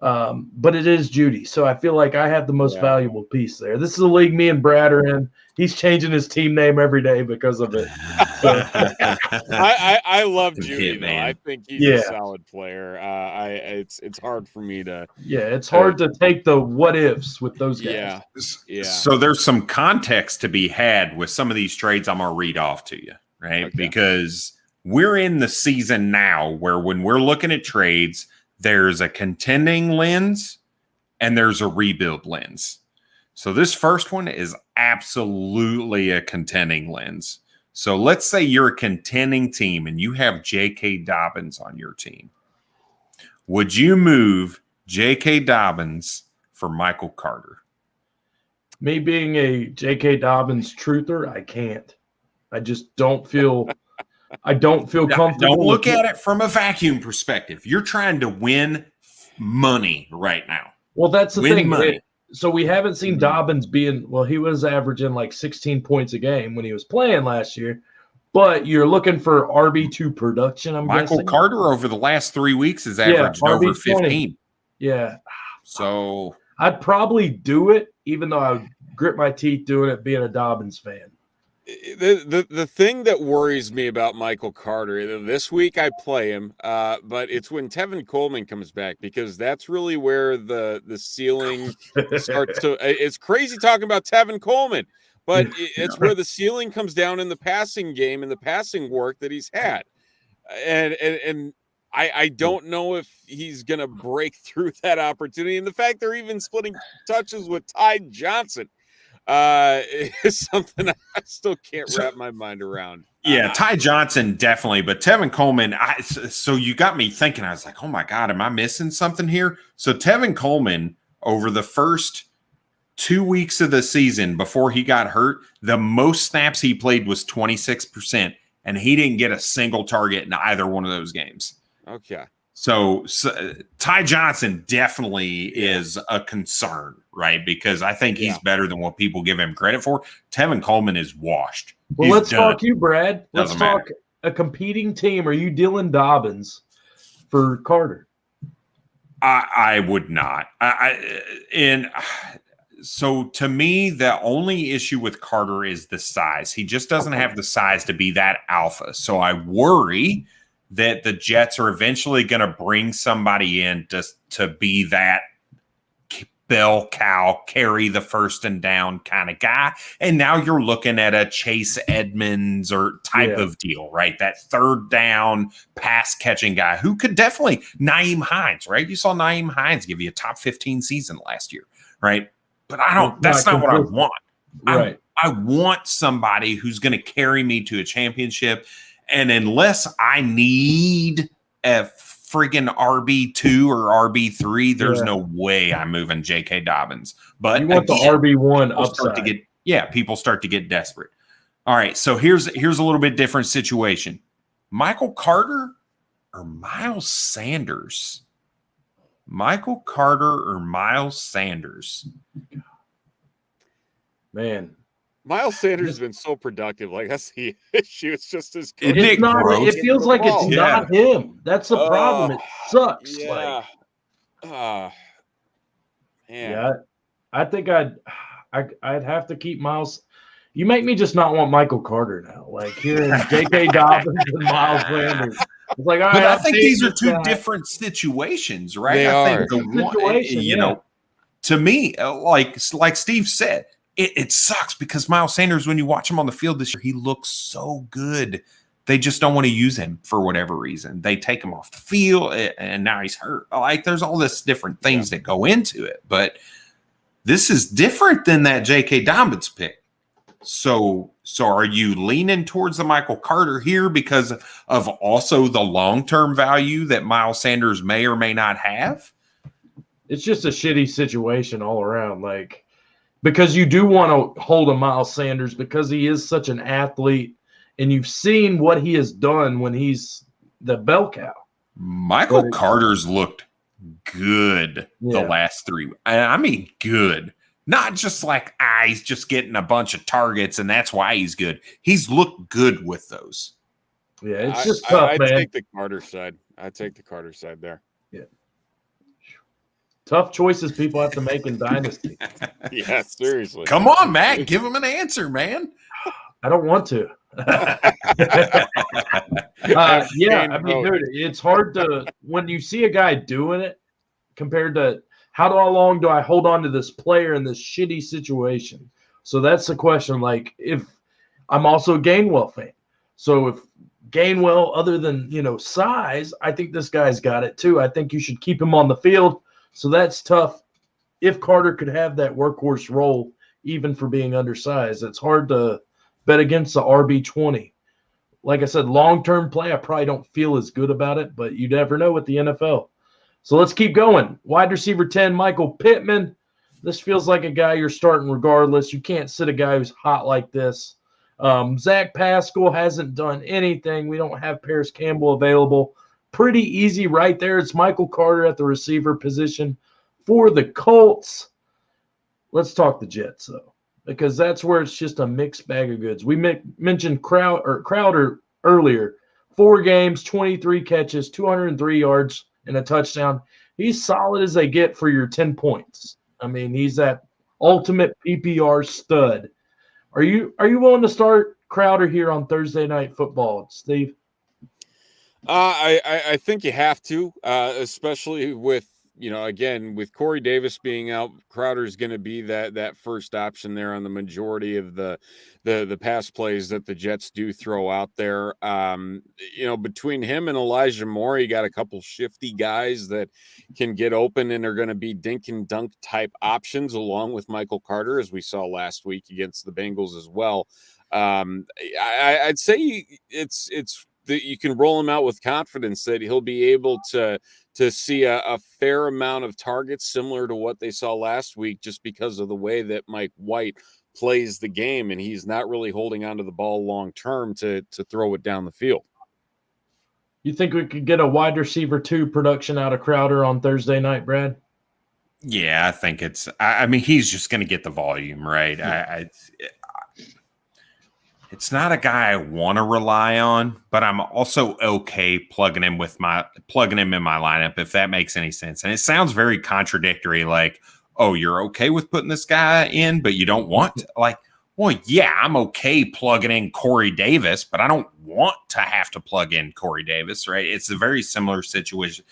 [SPEAKER 1] But it is Judy, so I feel like I have the most valuable piece there. This is a league me and Brad are in. He's changing his team name every day because of it. So.
[SPEAKER 3] I love Judy, though. I think he's a solid player. It's hard for me to. Yeah,
[SPEAKER 1] it's hard to take the what ifs with those guys.
[SPEAKER 2] Yeah. So there's some context to be had with some of these trades I'm gonna read off to you. right?
[SPEAKER 3] Okay.
[SPEAKER 2] Because we're in the season now where when we're looking at trades, there's a contending lens and there's a rebuild lens. So this first one is absolutely a contending lens. So let's say you're a contending team and you have J.K. Dobbins on your team. Would you move J.K. Dobbins for Michael Carter?
[SPEAKER 1] Me being a J.K. Dobbins truther, I can't. I just don't feel comfortable.
[SPEAKER 2] Don't look at it from a vacuum perspective. You're trying to win money right now.
[SPEAKER 1] Well, that's the thing.
[SPEAKER 2] Money.
[SPEAKER 1] So we haven't seen Dobbins he was averaging like 16 points a game when he was playing last year. But you're looking for RB2 production, I'm
[SPEAKER 2] Michael
[SPEAKER 1] guessing.
[SPEAKER 2] Carter over the last 3 weeks has averaged over 15.
[SPEAKER 1] Yeah.
[SPEAKER 2] So
[SPEAKER 1] I'd probably do it, even though I would grit my teeth doing it being a Dobbins fan.
[SPEAKER 3] The thing that worries me about Michael Carter, this week I play him, but it's when Tevin Coleman comes back, because that's really where the ceiling starts to. It's crazy talking about Tevin Coleman, but it's where the ceiling comes down in the passing game and the passing work that he's had, and I don't know if he's gonna break through that opportunity, and the fact they're even splitting touches with Ty Johnson. Is something I still can't wrap my mind around.
[SPEAKER 2] Yeah, Ty Johnson definitely, but Tevin Coleman. So you got me thinking. I was like, oh my God, am I missing something here? So Tevin Coleman, over the first 2 weeks of the season before he got hurt, the most snaps he played was 26%, and he didn't get a single target in either one of those games.
[SPEAKER 3] Okay.
[SPEAKER 2] So Ty Johnson definitely is a concern, right? Because I think he's better than what people give him credit for. Tevin Coleman is washed.
[SPEAKER 1] Well, let's talk you, Brad.
[SPEAKER 2] Let's
[SPEAKER 1] talk a competing team. Are you dealing Dobbins for Carter?
[SPEAKER 2] I would not. So to me, the only issue with Carter is the size. He just doesn't have the size to be that alpha. So I worry that the Jets are eventually going to bring somebody in to be that bell cow, carry the first and down kind of guy. And now you're looking at a Chase Edmonds or type of deal, right? That third down pass catching guy who could definitely Nyheim Hines, right? You saw Nyheim Hines give you a top 15 season last year, right? But that's not what I want.
[SPEAKER 1] Right.
[SPEAKER 2] I want somebody who's going to carry me to a championship. And unless I need a friggin' RB2 or RB3, there's no way I'm moving J.K. Dobbins. But
[SPEAKER 1] you want the RB1 upside.
[SPEAKER 2] People start to get desperate. All right, so here's a little bit different situation. Michael Carter or Miles Sanders? Michael Carter or Miles Sanders?
[SPEAKER 1] Man.
[SPEAKER 3] Miles Sanders has been so productive. Like, that's the issue. It's just as good.
[SPEAKER 1] It feels like it's not him. That's the problem. It sucks.
[SPEAKER 3] Yeah. Man.
[SPEAKER 1] Yeah. I think I'd have to keep Miles. You make me just not want Michael Carter now. Like hearing J.K. Dobbins and Miles Sanders. It's like, all right,
[SPEAKER 2] I think these are two different situations, right?
[SPEAKER 3] They
[SPEAKER 2] think to me, like Steve said, it sucks because Miles Sanders, when you watch him on the field this year, he looks so good. They just don't want to use him for whatever reason. They take him off the field, and now he's hurt. Like, there's all this different things that go into it. But this is different than that J.K. Dobbins pick. So are you leaning towards the Michael Carter here because of also the long-term value that Miles Sanders may or may not have?
[SPEAKER 1] It's just a shitty situation all around. Like, because you do want to hold a Miles Sanders because he is such an athlete, and you've seen what he has done when he's the bell cow.
[SPEAKER 2] Michael Carter's looked good the last 3. I mean, good. Not just like, he's just getting a bunch of targets, and that's why he's good. He's looked good with those.
[SPEAKER 1] Yeah, it's just tough, man.
[SPEAKER 3] I take the Carter side. I take the Carter side there.
[SPEAKER 1] Yeah. Tough choices people have to make in Dynasty.
[SPEAKER 3] Yeah, seriously.
[SPEAKER 2] Come on, Matt. Give him an answer, man.
[SPEAKER 1] I don't want to. I mean, dude, it's hard to – when you see a guy doing it compared to how long do I hold on to this player in this shitty situation? So that's the question. Like, if I'm also a Gainwell fan. So if Gainwell, other than, size, I think this guy's got it too. I think you should keep him on the field. So that's tough. If Carter could have that workhorse role, even for being undersized, it's hard to bet against the RB20. Like I said, long-term play, I probably don't feel as good about it, but you never know with the NFL. So let's keep going. Wide receiver 10, Michael Pittman. This feels like a guy you're starting regardless. You can't sit a guy who's hot like this. Zach Pascal hasn't done anything. We don't have Paris Campbell available. Pretty easy right there. It's Michael Carter at the receiver position for the Colts. Let's talk the Jets, though, because that's where it's just a mixed bag of goods. We mentioned Crowder earlier. 4 games, 23 catches, 203 yards, and a touchdown. He's solid as they get for your 10 points. I mean, he's that ultimate PPR stud. Are you willing to start Crowder here on Thursday Night Football, Steve?
[SPEAKER 3] I think you have to, especially with, again, with Corey Davis being out, Crowder's going to be that first option there on the majority of the pass plays that the Jets do throw out there. Between him and Elijah Moore, you got a couple shifty guys that can get open and are going to be dink and dunk type options, along with Michael Carter, as we saw last week against the Bengals as well. I'd say it's that you can roll him out with confidence that he'll be able to see a fair amount of targets similar to what they saw last week, just because of the way that Mike White plays the game, and he's not really holding onto the ball long term to throw it down the field.
[SPEAKER 1] You think we could get a wide receiver 2 production out of Crowder on Thursday night, Brad?
[SPEAKER 2] Yeah, I think he's just going to get the volume, right? It's not a guy I want to rely on, but I'm also okay plugging him in my lineup, if that makes any sense. And it sounds very contradictory, like, oh, you're okay with putting this guy in, but you don't want to. Like, well, yeah, I'm okay plugging in Corey Davis, but I don't want to have to plug in Corey Davis, right? It's a very similar situation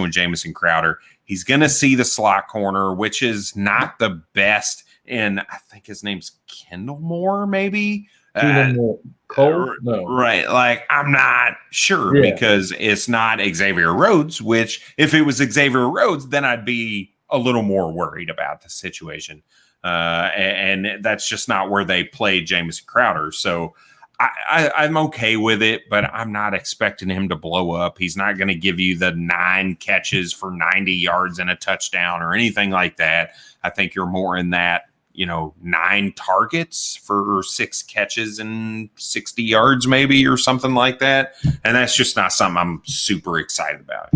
[SPEAKER 2] with Jamison Crowder. He's going to see the slot corner, which is not the best. And I think his name's Kendall Moore, maybe.
[SPEAKER 1] Cole? No.
[SPEAKER 2] Right. Like, I'm not sure because it's not Xavier Rhodes, which if it was Xavier Rhodes, then I'd be a little more worried about the situation. And that's just not where they played Jamison Crowder. So I'm okay with it, but I'm not expecting him to blow up. He's not going to give you the 9 catches for 90 yards and a touchdown or anything like that. I think you're more in that, 9 targets for 6 catches and 60 yards maybe, or something like that. And that's just not something I'm super excited about,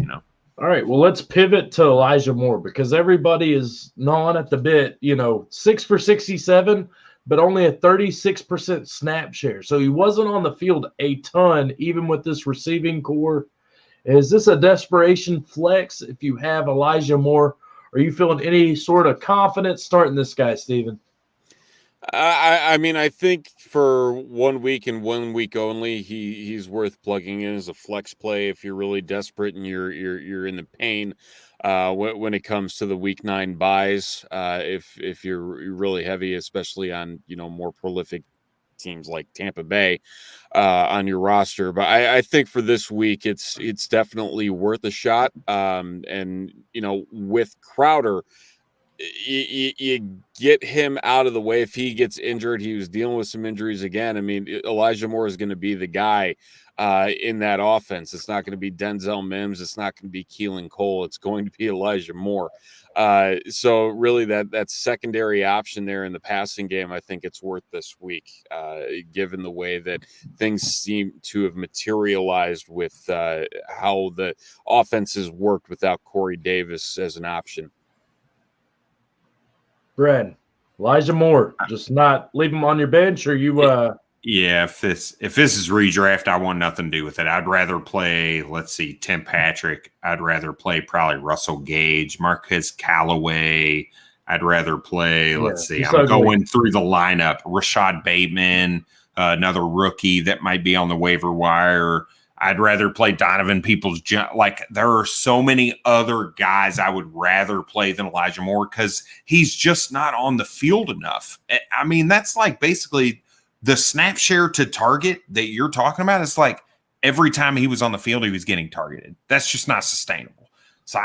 [SPEAKER 1] All right, well, let's pivot to Elijah Moore, because everybody is gnawing at the bit, 6 for 67, but only a 36% snap share. So he wasn't on the field a ton, even with this receiving core. Is this a desperation flex if you have Elijah Moore? Are you feeling any sort of confidence starting this guy, Steven?
[SPEAKER 3] I think for 1 week and 1 week only, he's worth plugging in as a flex play if you're really desperate and you're in the pain when it comes to the week 9 buys. If you're really heavy, especially on more prolific teams like Tampa Bay on your roster. But I think for this week, it's definitely worth a shot. And with Crowder, you get him out of the way. If he gets injured, he was dealing with some injuries again. I mean, Elijah Moore is going to be the guy in that offense. It's not going to be Denzel Mims. It's not going to be Keelan Cole. It's going to be Elijah Moore. So really that secondary option there in the passing game, I think it's worth this week, given the way that things seem to have materialized with how the offenses worked without Corey Davis as an option.
[SPEAKER 1] Brad, Elijah Moore, just not leave him on your bench, or you
[SPEAKER 2] Yeah, if this is redraft, I want nothing to do with it. I'd rather play, Tim Patrick. I'd rather play probably Russell Gage, Marquez Callaway. I'd rather play, I'm going through the lineup. Rashad Bateman, another rookie that might be on the waiver wire. I'd rather play Donovan Peoples-Jones. Like, there are so many other guys I would rather play than Elijah Moore because he's just not on the field enough. I mean, that's like basically the snap share to target that you're talking about, it's like every time he was on the field, he was getting targeted. That's just not sustainable. So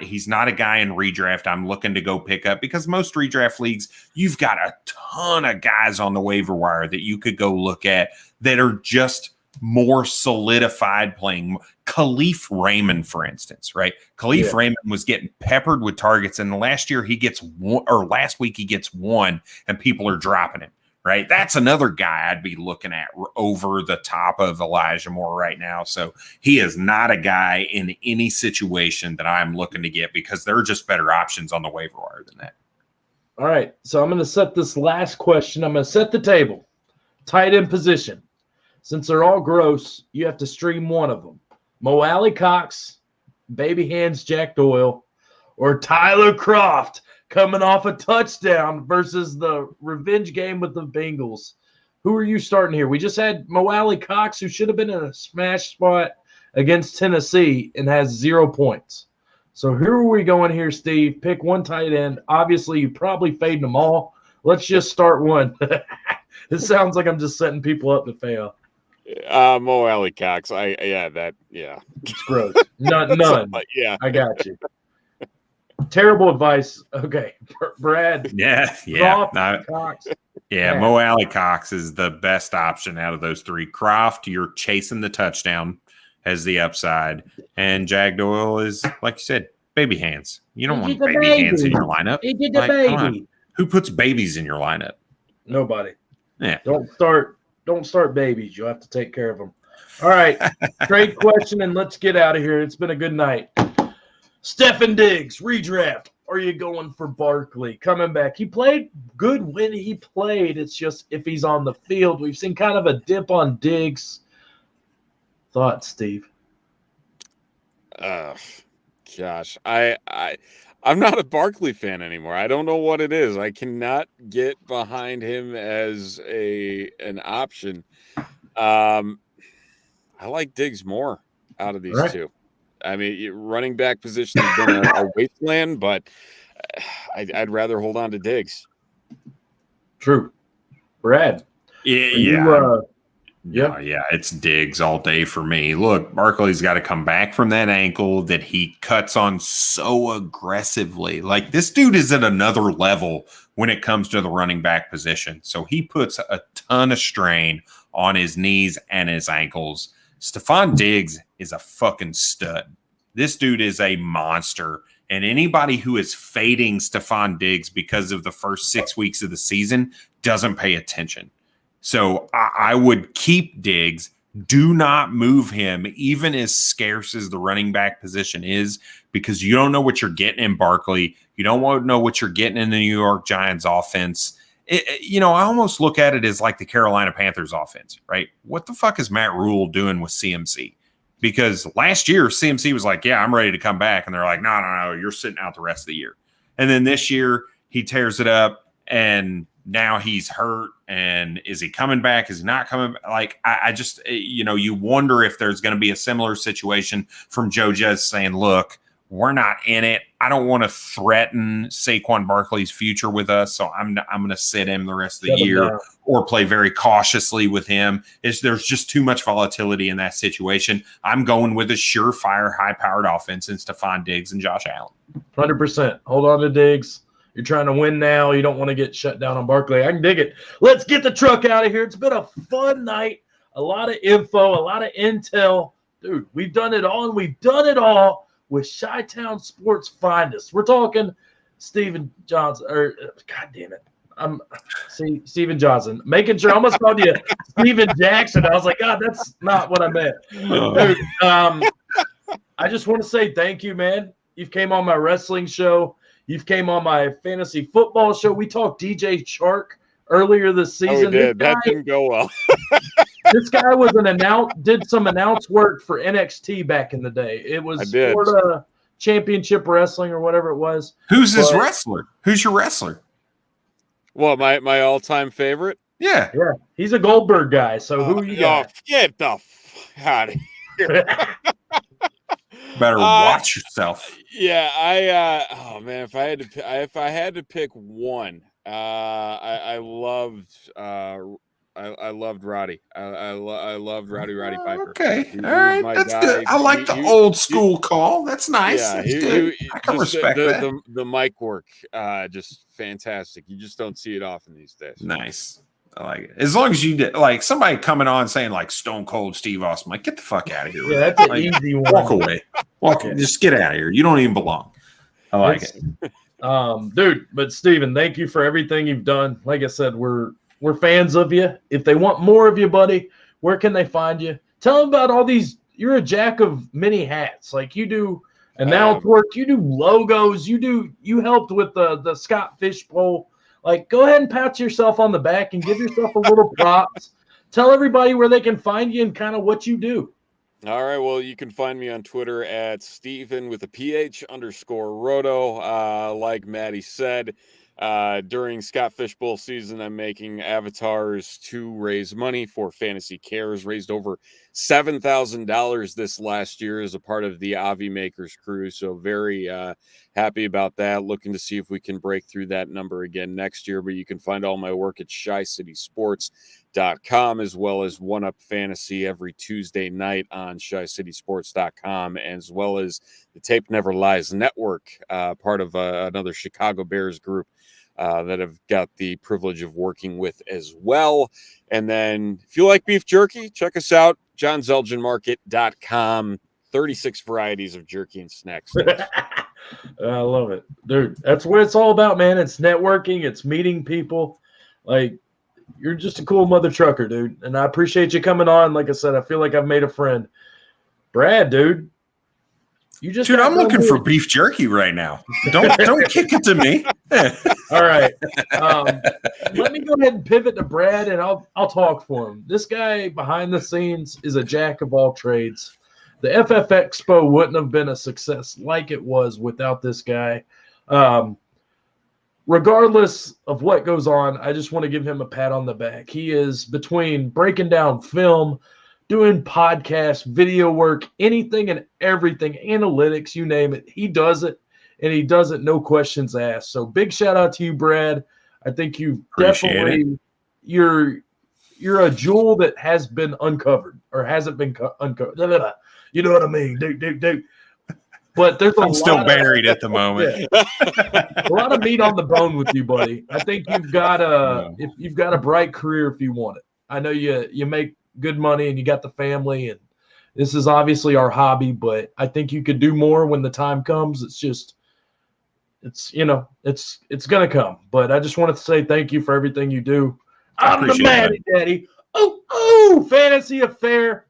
[SPEAKER 2] he's not a guy in redraft I'm looking to go pick up, because most redraft leagues, you've got a ton of guys on the waiver wire that you could go look at that are just more solidified playing. Khalif Raymond, for instance, right? Khalif Raymond was getting peppered with targets, and last week he gets one, and people are dropping him, right? That's another guy I'd be looking at over the top of Elijah Moore right now. So he is not a guy in any situation that I'm looking to get, because there are just better options on the waiver wire than that.
[SPEAKER 1] All right, so I'm going to set this last question. I'm going to set the table. Tight end position. Since they're all gross, you have to stream one of them. Mo Alley Cox, Baby Hands Jack Doyle, or Tyler Kroft coming off a touchdown versus the revenge game with the Bengals. Who are you starting here? We just had Mo Alley Cox, who should have been in a smash spot against Tennessee and has 0 points. So who are we going here, Steve? Pick one tight end. Obviously, you probably fading them all. Let's just start one. It sounds like I'm just setting people up to fail.
[SPEAKER 3] Mo Alley Cox.
[SPEAKER 1] It's gross. None.
[SPEAKER 3] Yeah.
[SPEAKER 1] I got you. Terrible advice. Okay. Brad.
[SPEAKER 2] Yeah.
[SPEAKER 1] Cox.
[SPEAKER 2] Yeah. Mo Alley Cox is the best option out of those three. Kroft, you're chasing the touchdown, has the upside. And Jack Doyle is, like you said, baby hands. You don't want baby hands in your lineup. Come on. Who puts babies in your lineup?
[SPEAKER 1] Nobody.
[SPEAKER 2] Yeah.
[SPEAKER 1] Don't start babies. You'll have to take care of them. All right. Trade question, and let's get out of here. It's been a good night. Stefon Diggs, redraft. Are you going for Barkley? Coming back. He played good when he played. It's just if he's on the field. We've seen kind of a dip on Diggs. Thoughts, Steve?
[SPEAKER 3] Gosh. I'm not a Barkley fan anymore. I don't know what it is. I cannot get behind him as an option. I like Diggs more out of these two. I mean, running back position has been a wasteland, but I'd rather hold on to Diggs.
[SPEAKER 1] True. Brad.
[SPEAKER 2] Yeah. It's Diggs all day for me. Look, Barkley's got to come back from that ankle that he cuts on so aggressively. Like, this dude is at another level when it comes to the running back position. So he puts a ton of strain on his knees and his ankles. Stefon Diggs is a fucking stud. This dude is a monster. And anybody who is fading Stefon Diggs because of the first 6 weeks of the season doesn't pay attention. So I would keep Diggs. Do not move him, even as scarce as the running back position is, because you don't know what you're getting in Barkley. You don't know what you're getting in the New York Giants offense. I almost look at it as like the Carolina Panthers offense, right? What the fuck is Matt Rule doing with CMC? Because last year, CMC was like, yeah, I'm ready to come back. And they're like, no, you're sitting out the rest of the year. And then this year, he tears it up, and now he's hurt. And is he coming back? Is he not coming back? Like, I just, you wonder if there's going to be a similar situation from Joe Judge saying, look, we're not in it. I don't want to threaten Saquon Barkley's future with us, so I'm going to sit him the rest of the year or play very cautiously with him. There's just too much volatility in that situation. I'm going with a surefire, high-powered offense in Stefon Diggs and Josh Allen.
[SPEAKER 1] 100%. Hold on to Diggs. You're trying to win now. You don't want to get shut down on Barkley. I can dig it. Let's get the truck out of here. It's been a fun night. A lot of info, a lot of intel. Dude, we've done it all, and we've done it all with Chi-Town Sports Finest. We're talking Steven Johnson, God damn it. Steven Johnson. Making sure I almost called you Steven Jackson. I was like, God, that's not what I meant. Dude, I just want to say thank you, man. You've came on my wrestling show. You've came on my fantasy football show. We talked DJ Chark earlier this season.
[SPEAKER 3] Oh, we did. That didn't go well.
[SPEAKER 1] This guy was did some announce work for NXT back in the day. It was Florida Championship Wrestling or whatever it was.
[SPEAKER 2] Who's this wrestler? Who's your wrestler?
[SPEAKER 3] Well, my all-time favorite?
[SPEAKER 2] Yeah.
[SPEAKER 1] He's a Goldberg guy. So who you got?
[SPEAKER 3] Get the out of here.
[SPEAKER 2] Better watch yourself.
[SPEAKER 3] Yeah, if I had to pick one, I loved Roddy. I loved Roddy Piper.
[SPEAKER 2] Okay,
[SPEAKER 3] He
[SPEAKER 2] all
[SPEAKER 3] was
[SPEAKER 2] right,
[SPEAKER 3] my
[SPEAKER 2] that's
[SPEAKER 3] guy.
[SPEAKER 2] good. I like the old school call. That's nice.
[SPEAKER 3] Yeah,
[SPEAKER 2] That's good. I can
[SPEAKER 3] just
[SPEAKER 2] respect that.
[SPEAKER 3] The mic work, just fantastic. You just don't see it often these days.
[SPEAKER 2] Nice. I like it. As long as you did, like somebody coming on saying like Stone Cold Steve Austin, like get the fuck out of here.
[SPEAKER 1] Yeah, that's an easy one.
[SPEAKER 2] Walk away. Just get out of here. You don't even belong. I like it.
[SPEAKER 1] Dude, but Steven, thank you for everything you've done. Like I said, we're fans of you. If they want more of you, buddy, where can they find you? Tell them about all these. You're a jack of many hats. Like you do announce work, you do logos, you helped with the Scott Fishbowl. Like, go ahead and pat yourself on the back and give yourself a little props. Tell everybody where they can find you and kind of what you do.
[SPEAKER 3] All right. Well, you can find me on Twitter at Steven with a PH_Roto. Like Maddie said, during Scott Fishbowl season, I'm making avatars to raise money for Fantasy Cares. Raised over $7,000 this last year as a part of the Avi Makers crew. So very happy about that. Looking to see if we can break through that number again next year. But you can find all my work at ShyCitySports.com, as well as One Up Fantasy every Tuesday night on ShyCitySports.com, as well as the Tape Never Lies Network, part of another Chicago Bears group that I've got the privilege of working with as well. And then if you like beef jerky, check us out, johnzelgenmarket.com. 36 varieties of jerky and snacks.
[SPEAKER 1] I love it. Dude, that's what it's all about, man. It's networking. It's meeting people. Like, you're just a cool mother trucker, dude. And I appreciate you coming on. Like I said, I feel like I've made a friend. Brad, dude.
[SPEAKER 2] Dude, I'm looking for beef jerky right now. Don't kick it to me.
[SPEAKER 1] All right. Let me go ahead and pivot to Brad, and I'll talk for him. This guy behind the scenes is a jack of all trades. The FF Expo wouldn't have been a success like it was without this guy. Regardless of what goes on, I just want to give him a pat on the back. He is between breaking down film, doing podcasts, video work, anything and everything, analytics, you name it. He does it, and he does it no questions asked. So big shout out to you, Brad. I think you definitely – you're a jewel that has been uncovered or hasn't been uncovered. You know what I mean? Dude. But there's
[SPEAKER 2] I'm still buried at the moment.
[SPEAKER 1] Yeah, a lot of meat on the bone with you, buddy. I think you've got if you've got a bright career if you want it. I know you make good money and you got the family, and this is obviously our hobby, but I think you could do more when the time comes. It's gonna come. But I just wanted to say thank you for everything you do. I'm the Matty Daddy. Oh, Fantasy Affair.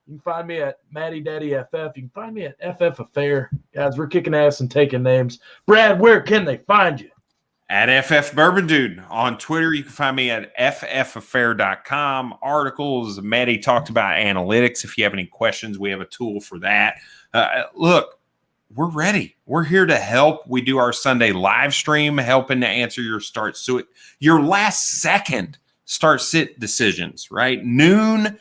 [SPEAKER 1] You can find me at Matty Daddy FF. You can find me at FF Affair. Guys, we're kicking ass and taking names. Brad, where can they find you?
[SPEAKER 2] At FF Bourbon Dude. On Twitter, you can find me at ffaffair.com. Articles, Matty talked about analytics. If you have any questions, we have a tool for that. Look, we're ready. We're here to help. We do our Sunday live stream, helping to answer your last second start-sit decisions, right? Noon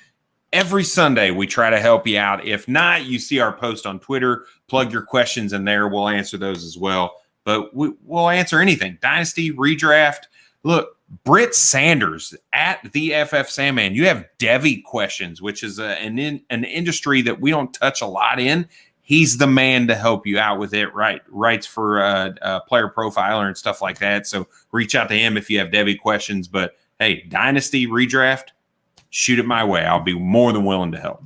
[SPEAKER 2] every Sunday, we try to help you out. If not, you see our post on Twitter. Plug your questions in there. We'll answer those as well. But we'll answer anything. Dynasty, redraft. Look, Britt Sanders at the FF Sandman. You have Devy questions, which is an industry that we don't touch a lot in. He's the man to help you out with it, right? Writes for a player profiler and stuff like that. So reach out to him if you have Devy questions. But, hey, Dynasty, redraft, shoot it my way. I'll be more than willing to help.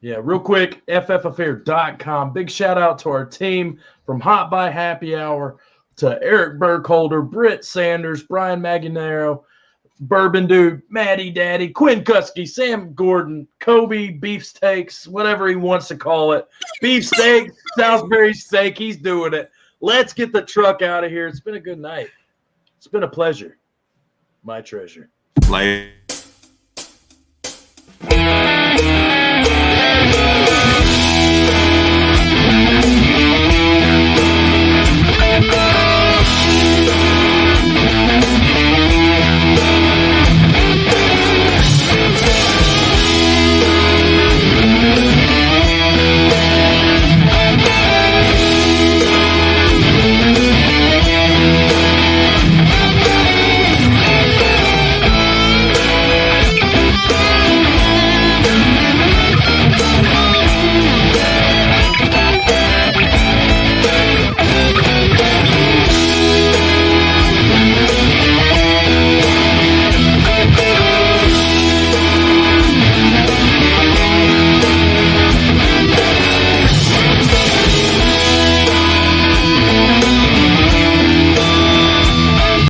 [SPEAKER 1] Yeah, real quick, ffaffair.com. Big shout out to our team from Hot by Happy Hour to Eric Burkholder, Britt Sanders, Brian Maginero, Bourbon Dude, Matty Daddy, Quinn Kuski, Sam Gordon, Kobe Beefsteaks, whatever he wants to call it. Beefsteak, Salisbury Steak, he's doing it. Let's get the truck out of here. It's been a good night. It's been a pleasure. My treasure.
[SPEAKER 2] Later.